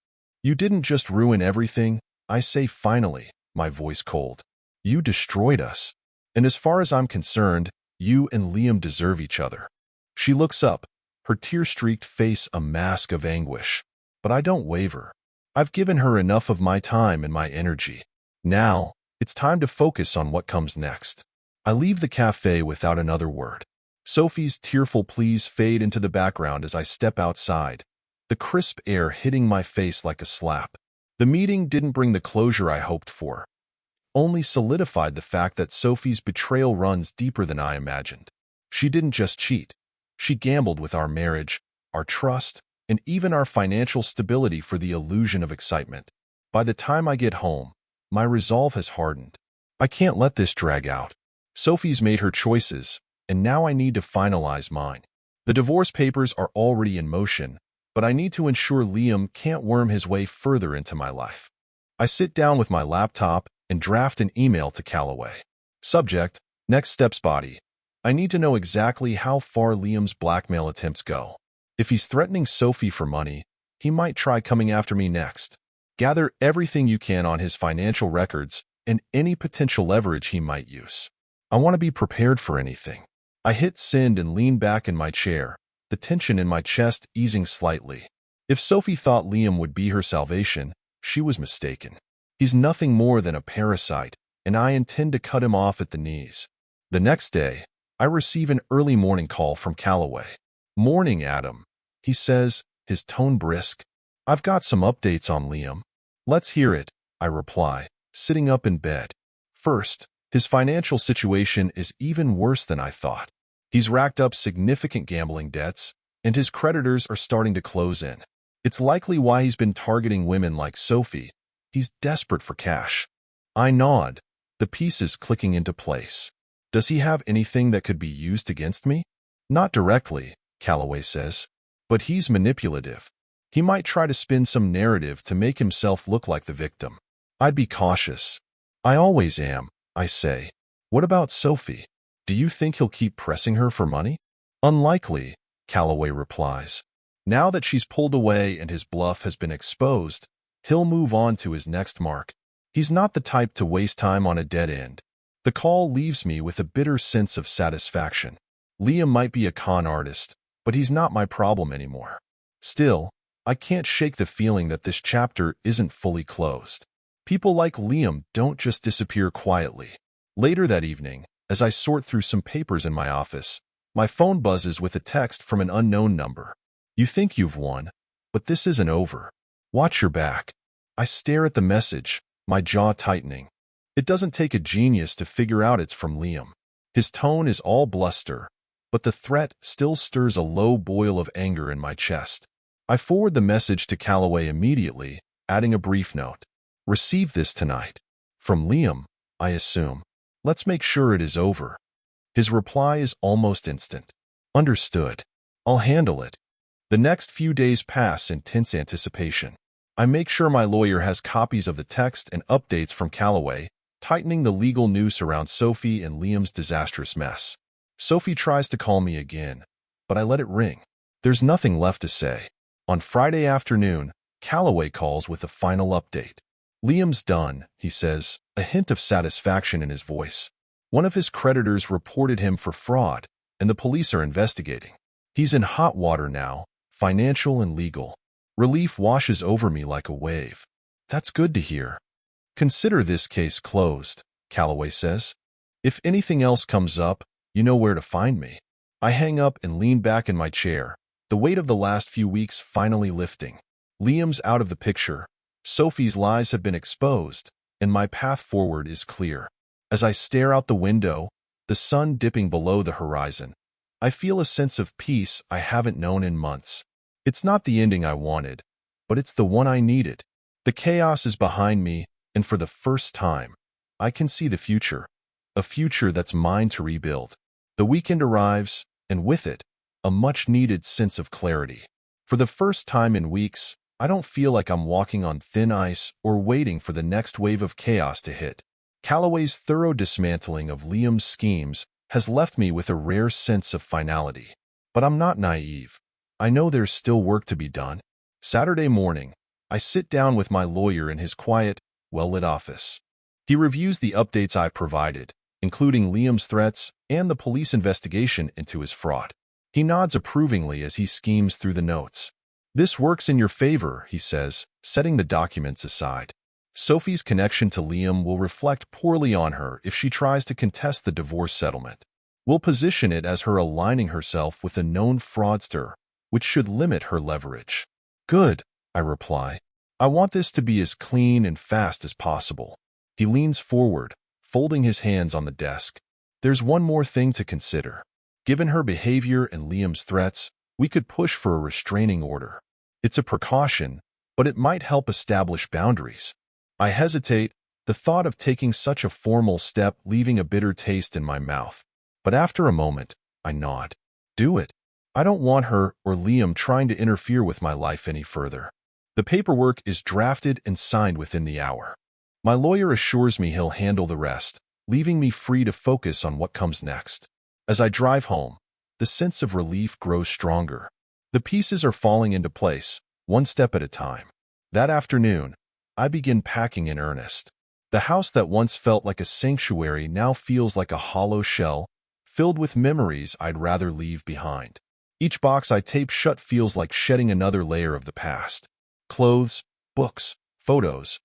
You didn't just ruin everything, I say finally, my voice cold. You destroyed us. And as far as I'm concerned, you and Liam deserve each other. She looks up, her tear-streaked face a mask of anguish. But I don't waver. I've given her enough of my time and my energy. Now, it's time to focus on what comes next. I leave the cafe without another word. Sophie's tearful pleas fade into the background as I step outside, the crisp air hitting my face like a slap. The meeting didn't bring the closure I hoped for, only solidified the fact that Sophie's betrayal runs deeper than I imagined. She didn't just cheat. She gambled with our marriage, our trust, and even our financial stability for the illusion of excitement. By the time I get home, my resolve has hardened. I can't let this drag out. Sophie's made her choices, and now I need to finalize mine. The divorce papers are already in motion, but I need to ensure Liam can't worm his way further into my life. I sit down with my laptop and draft an email to Calloway. Subject, next steps body. I need to know exactly how far Liam's blackmail attempts go. If he's threatening Sophie for money, he might try coming after me next. Gather everything you can on his financial records and any potential leverage he might use. I want to be prepared for anything. I hit send and lean back in my chair, the tension in my chest easing slightly. If Sophie thought Liam would be her salvation, she was mistaken. He's nothing more than a parasite, and I intend to cut him off at the knees. The next day, I receive an early morning call from Calloway. "Morning, Adam," he says, his tone brisk. "I've got some updates on Liam." "Let's hear it," I reply, sitting up in bed. First, his financial situation is even worse than I thought. He's racked up significant gambling debts, and his creditors are starting to close in. It's likely why he's been targeting women like Sophie. He's desperate for cash. I nod, the pieces clicking into place. "Does he have anything that could be used against me?" "Not directly," Calloway says, "but he's manipulative. He might try to spin some narrative to make himself look like the victim. I'd be cautious." "I always am," I say. "What about Sophie? Do you think he'll keep pressing her for money?" "Unlikely," Calloway replies. "Now that she's pulled away and his bluff has been exposed, he'll move on to his next mark. He's not the type to waste time on a dead end." The call leaves me with a bitter sense of satisfaction. Liam might be a con artist, but he's not my problem anymore. Still, I can't shake the feeling that this chapter isn't fully closed. People like Liam don't just disappear quietly. Later that evening, as I sort through some papers in my office, my phone buzzes with a text from an unknown number. "You think you've won, but this isn't over. Watch your back." I stare at the message, my jaw tightening. It doesn't take a genius to figure out it's from Liam. His tone is all bluster, but the threat still stirs a low boil of anger in my chest. I forward the message to Calloway immediately, adding a brief note. "Receive this tonight. From Liam, I assume. Let's make sure it is over." His reply is almost instant. "Understood. I'll handle it." The next few days pass in tense anticipation. I make sure my lawyer has copies of the text and updates from Calloway, tightening the legal noose around Sophie and Liam's disastrous mess. Sophie tries to call me again, but I let it ring. There's nothing left to say. On Friday afternoon, Calloway calls with a final update. "Liam's done," he says, a hint of satisfaction in his voice. "One of his creditors reported him for fraud, and the police are investigating. He's in hot water now, financial and legal." Relief washes over me like a wave. "That's good to hear." "Consider this case closed," Calloway says. "If anything else comes up, you know where to find me." I hang up and lean back in my chair, the weight of the last few weeks finally lifting. Liam's out of the picture, Sophie's lies have been exposed, and my path forward is clear. As I stare out the window, the sun dipping below the horizon, I feel a sense of peace I haven't known in months. It's not the ending I wanted, but it's the one I needed. The chaos is behind me, and for the first time, I can see the future, a future that's mine to rebuild. The weekend arrives, and with it, a much-needed sense of clarity. For the first time in weeks, I don't feel like I'm walking on thin ice or waiting for the next wave of chaos to hit. Calloway's thorough dismantling of Liam's schemes has left me with a rare sense of finality. But I'm not naive. I know there's still work to be done. Saturday morning, I sit down with my lawyer in his quiet, well-lit office. He reviews the updates I provided, including Liam's threats and the police investigation into his fraud. He nods approvingly as he schemes through the notes. "This works in your favor," he says, setting the documents aside. "Sophie's connection to Liam will reflect poorly on her if she tries to contest the divorce settlement. We'll position it as her aligning herself with a known fraudster, which should limit her leverage." "Good," I reply. "I want this to be as clean and fast as possible." He leans forward, folding his hands on the desk. "There's one more thing to consider. Given her behavior and Liam's threats, we could push for a restraining order. It's a precaution, but it might help establish boundaries." I hesitate, the thought of taking such a formal step leaving a bitter taste in my mouth. But after a moment, I nod. "Do it. I don't want her or Liam trying to interfere with my life any further." The paperwork is drafted and signed within the hour. My lawyer assures me he'll handle the rest, leaving me free to focus on what comes next. As I drive home, the sense of relief grows stronger. The pieces are falling into place, one step at a time. That afternoon, I begin packing in earnest. The house that once felt like a sanctuary now feels like a hollow shell, filled with memories I'd rather leave behind. Each box I tape shut feels like shedding another layer of the past. Clothes, books, photos,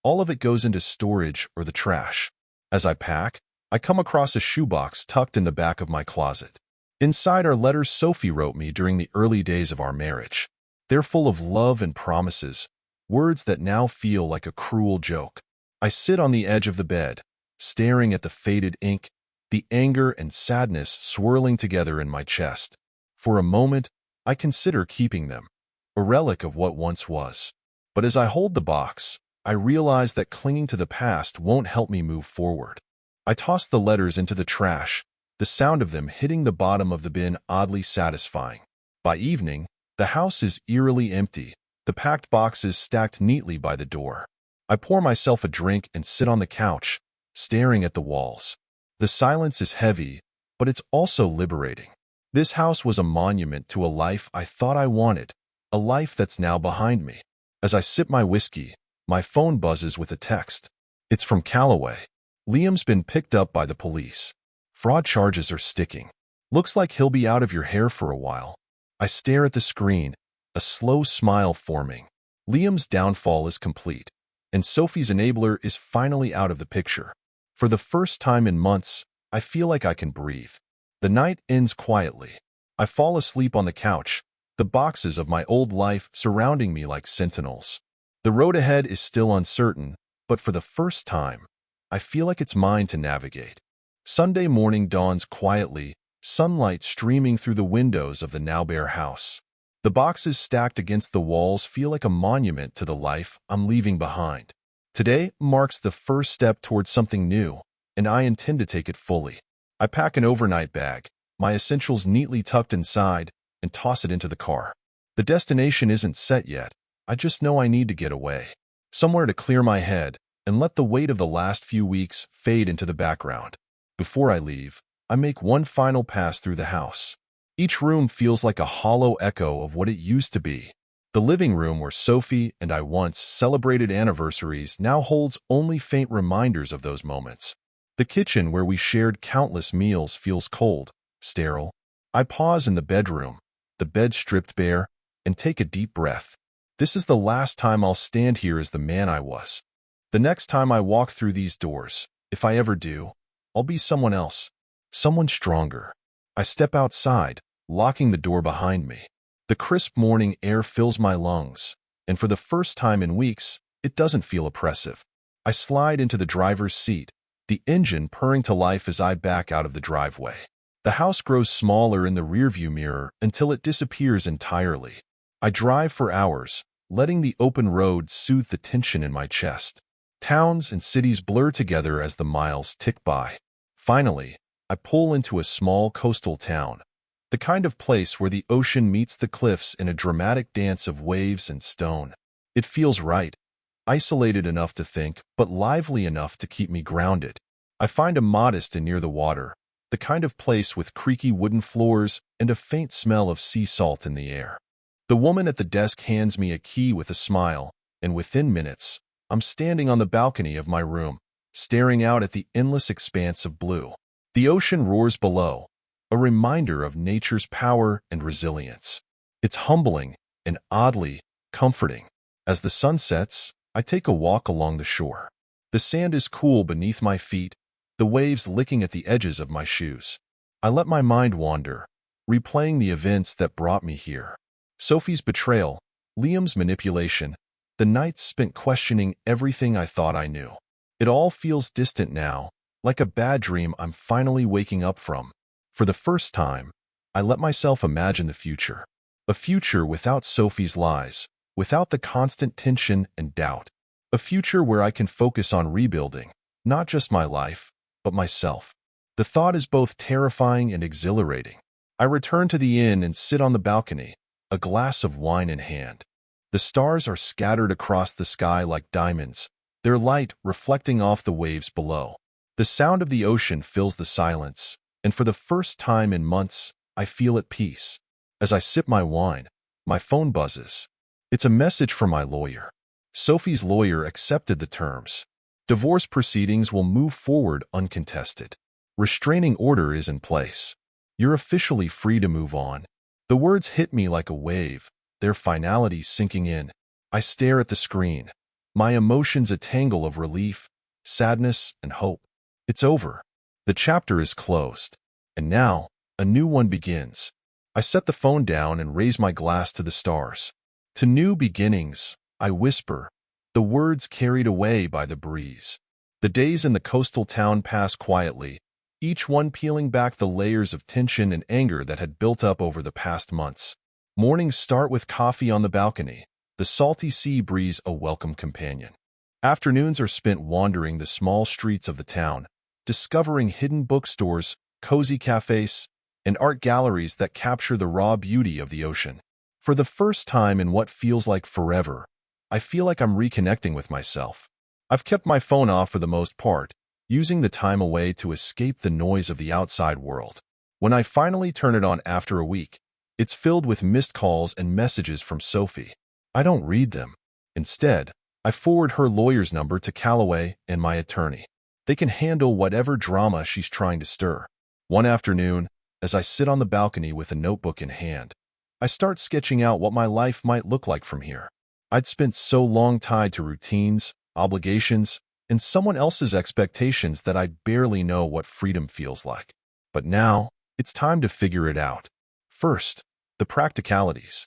all of it goes into storage or the trash. As I pack, I come across a shoebox tucked in the back of my closet. Inside are letters Sophie wrote me during the early days of our marriage. They're full of love and promises, words that now feel like a cruel joke. I sit on the edge of the bed, staring at the faded ink, the anger and sadness swirling together in my chest. For a moment, I consider keeping them, a relic of what once was. But as I hold the box, I realize that clinging to the past won't help me move forward. I toss the letters into the trash, the sound of them hitting the bottom of the bin oddly satisfying. By evening, the house is eerily empty, the packed boxes stacked neatly by the door. I pour myself a drink and sit on the couch, staring at the walls. The silence is heavy, but it's also liberating. This house was a monument to a life I thought I wanted, a life that's now behind me. As I sip my whiskey, my phone buzzes with a text. It's from Callaway. Liam's been picked up by the police. Fraud charges are sticking. Looks like he'll be out of your hair for a while. I stare at the screen, a slow smile forming. Liam's downfall is complete, and Sophie's enabler is finally out of the picture. For the first time in months, I feel like I can breathe. The night ends quietly. I fall asleep on the couch, the boxes of my old life surrounding me like sentinels. The road ahead is still uncertain, but for the first time, I feel like it's mine to navigate. Sunday morning dawns quietly, sunlight streaming through the windows of the now bare house. The boxes stacked against the walls feel like a monument to the life I'm leaving behind. Today marks the first step towards something new, and I intend to take it fully. I pack an overnight bag, my essentials neatly tucked inside, and toss it into the car. The destination isn't set yet. I just know I need to get away. Somewhere to clear my head and let the weight of the last few weeks fade into the background. Before I leave, I make one final pass through the house. Each room feels like a hollow echo of what it used to be. The living room where Sophie and I once celebrated anniversaries now holds only faint reminders of those moments. The kitchen where we shared countless meals feels cold, sterile. I pause in the bedroom, the bed stripped bare, and take a deep breath. This is the last time I'll stand here as the man I was. The next time I walk through these doors, if I ever do, I'll be someone else, someone stronger. I step outside, locking the door behind me. The crisp morning air fills my lungs, and for the first time in weeks, it doesn't feel oppressive. I slide into the driver's seat, the engine purring to life as I back out of the driveway. The house grows smaller in the rearview mirror until it disappears entirely. I drive for hours, letting the open road soothe the tension in my chest. Towns and cities blur together as the miles tick by. Finally, I pull into a small coastal town, the kind of place where the ocean meets the cliffs in a dramatic dance of waves and stone. It feels right, isolated enough to think, but lively enough to keep me grounded. I find a modest inn near the water, the kind of place with creaky wooden floors and a faint smell of sea salt in the air. The woman at the desk hands me a key with a smile, and within minutes, I'm standing on the balcony of my room, staring out at the endless expanse of blue. The ocean roars below, a reminder of nature's power and resilience. It's humbling and oddly comforting. As the sun sets, I take a walk along the shore. The sand is cool beneath my feet, the waves licking at the edges of my shoes. I let my mind wander, replaying the events that brought me here. Sophie's betrayal, Liam's manipulation, the nights spent questioning everything I thought I knew. It all feels distant now, like a bad dream I'm finally waking up from. For the first time, I let myself imagine the future. A future without Sophie's lies, without the constant tension and doubt. A future where I can focus on rebuilding, not just my life, but myself. The thought is both terrifying and exhilarating. I return to the inn and sit on the balcony, a glass of wine in hand. The stars are scattered across the sky like diamonds, their light reflecting off the waves below. The sound of the ocean fills the silence, and for the first time in months, I feel at peace. As I sip my wine, my phone buzzes. It's a message from my lawyer. Sophie's lawyer accepted the terms. Divorce proceedings will move forward uncontested. Restraining order is in place. You're officially free to move on. The words hit me like a wave, their finality sinking in. I stare at the screen, my emotions a tangle of relief, sadness, and hope. It's over. The chapter is closed. And now, a new one begins. I set the phone down and raise my glass to the stars. To new beginnings, I whisper, the words carried away by the breeze. The days in the coastal town pass quietly, each one peeling back the layers of tension and anger that had built up over the past months. Mornings start with coffee on the balcony, the salty sea breeze a welcome companion. Afternoons are spent wandering the small streets of the town, discovering hidden bookstores, cozy cafes, and art galleries that capture the raw beauty of the ocean. For the first time in what feels like forever, I feel like I'm reconnecting with myself. I've kept my phone off for the most part, using the time away to escape the noise of the outside world. When I finally turn it on after a week, it's filled with missed calls and messages from Sophie. I don't read them. Instead, I forward her lawyer's number to Calloway and my attorney. They can handle whatever drama she's trying to stir. One afternoon, as I sit on the balcony with a notebook in hand, I start sketching out what my life might look like from here. I'd spent so long tied to routines, obligations, and someone else's expectations that I barely know what freedom feels like. But now, it's time to figure it out. First, the practicalities.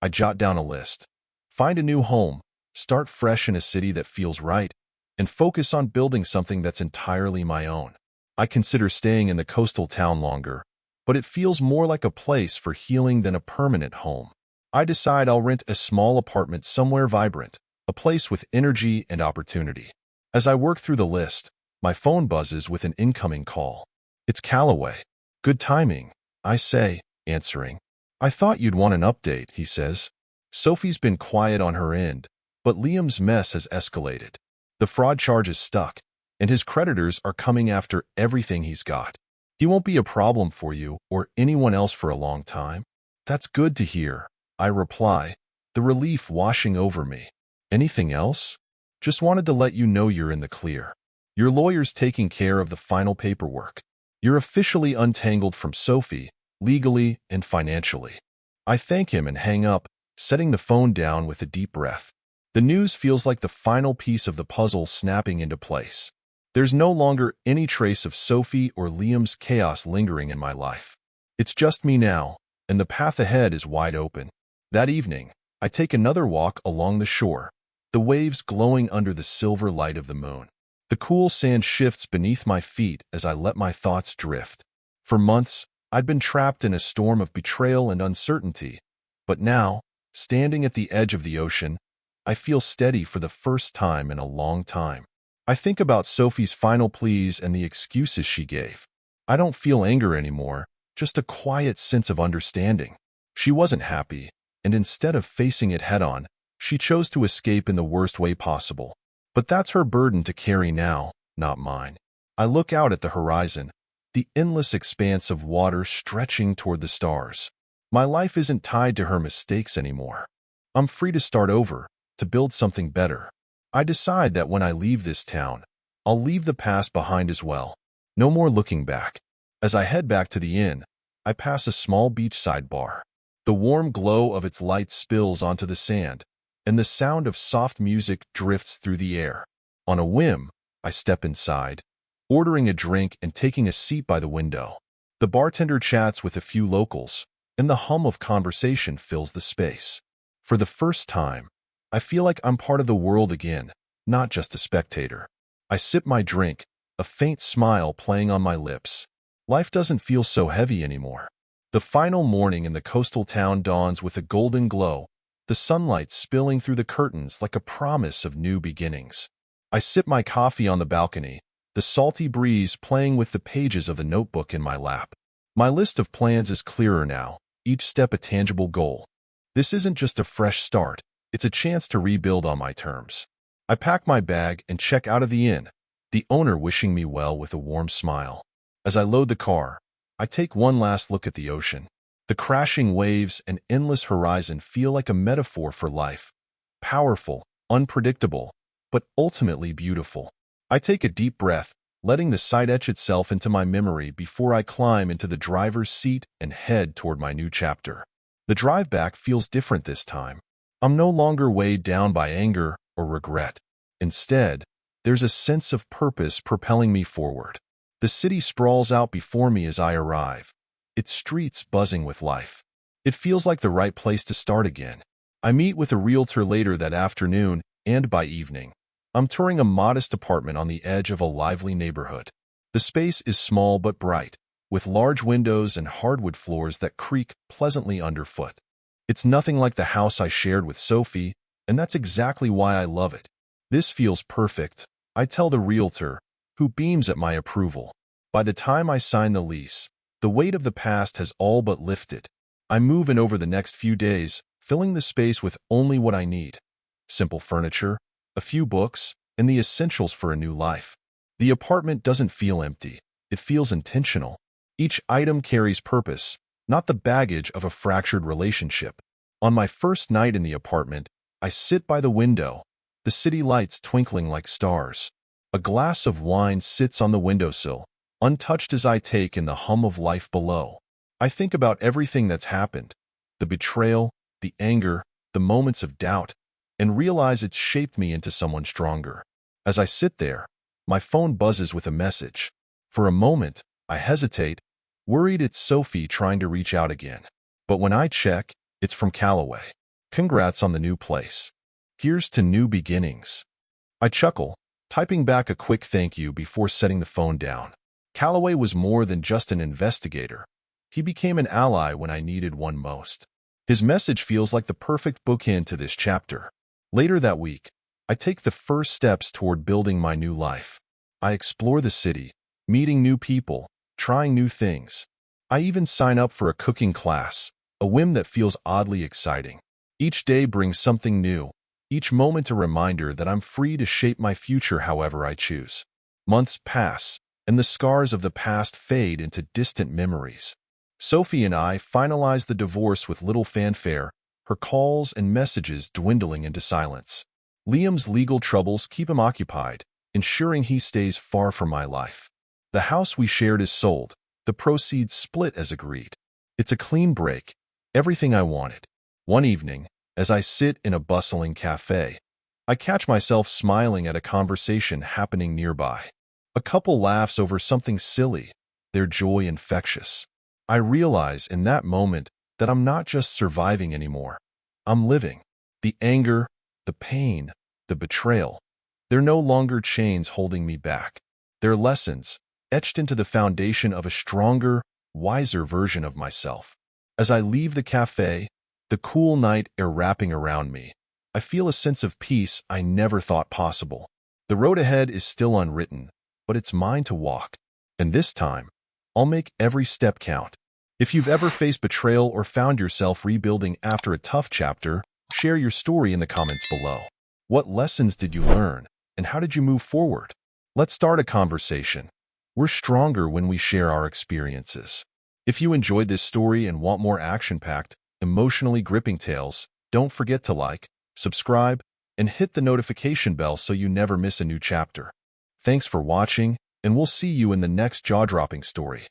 I jot down a list. Find a new home, start fresh in a city that feels right, and focus on building something that's entirely my own. I consider staying in the coastal town longer, but it feels more like a place for healing than a permanent home. I decide I'll rent a small apartment somewhere vibrant, a place with energy and opportunity. As I work through the list, my phone buzzes with an incoming call. It's Calloway. Good timing, I say, answering. I thought you'd want an update, he says. Sophie's been quiet on her end, but Liam's mess has escalated. The fraud charge is stuck, and his creditors are coming after everything he's got. He won't be a problem for you or anyone else for a long time. That's good to hear, I reply, the relief washing over me. Anything else? Just wanted to let you know you're in the clear. Your lawyer's taking care of the final paperwork. You're officially untangled from Sophie, legally and financially. I thank him and hang up, setting the phone down with a deep breath. The news feels like the final piece of the puzzle snapping into place. There's no longer any trace of Sophie or Liam's chaos lingering in my life. It's just me now, and the path ahead is wide open. That evening, I take another walk along the shore, the waves glowing under the silver light of the moon. The cool sand shifts beneath my feet as I let my thoughts drift. For months, I'd been trapped in a storm of betrayal and uncertainty, but now, standing at the edge of the ocean, I feel steady for the first time in a long time. I think about Sophie's final pleas and the excuses she gave. I don't feel anger anymore, just a quiet sense of understanding. She wasn't happy, and instead of facing it head-on, she chose to escape in the worst way possible. But that's her burden to carry now, not mine. I look out at the horizon, the endless expanse of water stretching toward the stars. My life isn't tied to her mistakes anymore. I'm free to start over, to build something better. I decide that when I leave this town, I'll leave the past behind as well. No more looking back. As I head back to the inn, I pass a small beachside bar. The warm glow of its light spills onto the sand, and the sound of soft music drifts through the air. On a whim, I step inside, ordering a drink and taking a seat by the window. The bartender chats with a few locals, and the hum of conversation fills the space. For the first time, I feel like I'm part of the world again, not just a spectator. I sip my drink, a faint smile playing on my lips. Life doesn't feel so heavy anymore. The final morning in the coastal town dawns with a golden glow, the sunlight spilling through the curtains like a promise of new beginnings. I sip my coffee on the balcony, the salty breeze playing with the pages of the notebook in my lap. My list of plans is clearer now, each step a tangible goal. This isn't just a fresh start, it's a chance to rebuild on my terms. I pack my bag and check out of the inn, the owner wishing me well with a warm smile. As I load the car, I take one last look at the ocean. The crashing waves and endless horizon feel like a metaphor for life. Powerful, unpredictable, but ultimately beautiful. I take a deep breath, letting the sight etch itself into my memory before I climb into the driver's seat and head toward my new chapter. The drive back feels different this time. I'm no longer weighed down by anger or regret. Instead, there's a sense of purpose propelling me forward. The city sprawls out before me as I arrive, its streets buzzing with life. It feels like the right place to start again. I meet with a realtor later that afternoon, and by evening, I'm touring a modest apartment on the edge of a lively neighborhood. The space is small but bright, with large windows and hardwood floors that creak pleasantly underfoot. It's nothing like the house I shared with Sophie, and that's exactly why I love it. This feels perfect, I tell the realtor, who beams at my approval. By the time I sign the lease, the weight of the past has all but lifted. I move in over the next few days, filling the space with only what I need: simple furniture, a few books, and the essentials for a new life. The apartment doesn't feel empty. It feels intentional. Each item carries purpose, not the baggage of a fractured relationship. On my first night in the apartment, I sit by the window, the city lights twinkling like stars. A glass of wine sits on the windowsill, untouched as I take in the hum of life below. I think about everything that's happened, the betrayal, the anger, the moments of doubt, and realize it's shaped me into someone stronger. As I sit there, my phone buzzes with a message. For a moment, I hesitate, worried it's Sophie trying to reach out again. But when I check, it's from Callaway. Congrats on the new place. Here's to new beginnings. I chuckle, typing back a quick thank you before setting the phone down. Callaway was more than just an investigator. He became an ally when I needed one most. His message feels like the perfect bookend to this chapter. Later that week, I take the first steps toward building my new life. I explore the city, meeting new people, trying new things. I even sign up for a cooking class, a whim that feels oddly exciting. Each day brings something new, each moment a reminder that I'm free to shape my future however I choose. Months pass, and the scars of the past fade into distant memories. Sophie and I finalize the divorce with little fanfare, her calls and messages dwindling into silence. Liam's legal troubles keep him occupied, ensuring he stays far from my life. The house we shared is sold, the proceeds split as agreed. It's a clean break, everything I wanted. One evening, as I sit in a bustling cafe, I catch myself smiling at a conversation happening nearby. A couple laughs over something silly, their joy infectious. I realize in that moment that I'm not just surviving anymore. I'm living. The anger, the pain, the betrayal. They're no longer chains holding me back. They're lessons, etched into the foundation of a stronger, wiser version of myself. As I leave the cafe, the cool night air wrapping around me, I feel a sense of peace I never thought possible. The road ahead is still unwritten, but it's mine to walk. And this time, I'll make every step count. If you've ever faced betrayal or found yourself rebuilding after a tough chapter, share your story in the comments below. What lessons did you learn, and how did you move forward? Let's start a conversation. We're stronger when we share our experiences. If you enjoyed this story and want more action-packed, emotionally gripping tales, don't forget to like, subscribe, and hit the notification bell so you never miss a new chapter. Thanks for watching, and we'll see you in the next jaw-dropping story.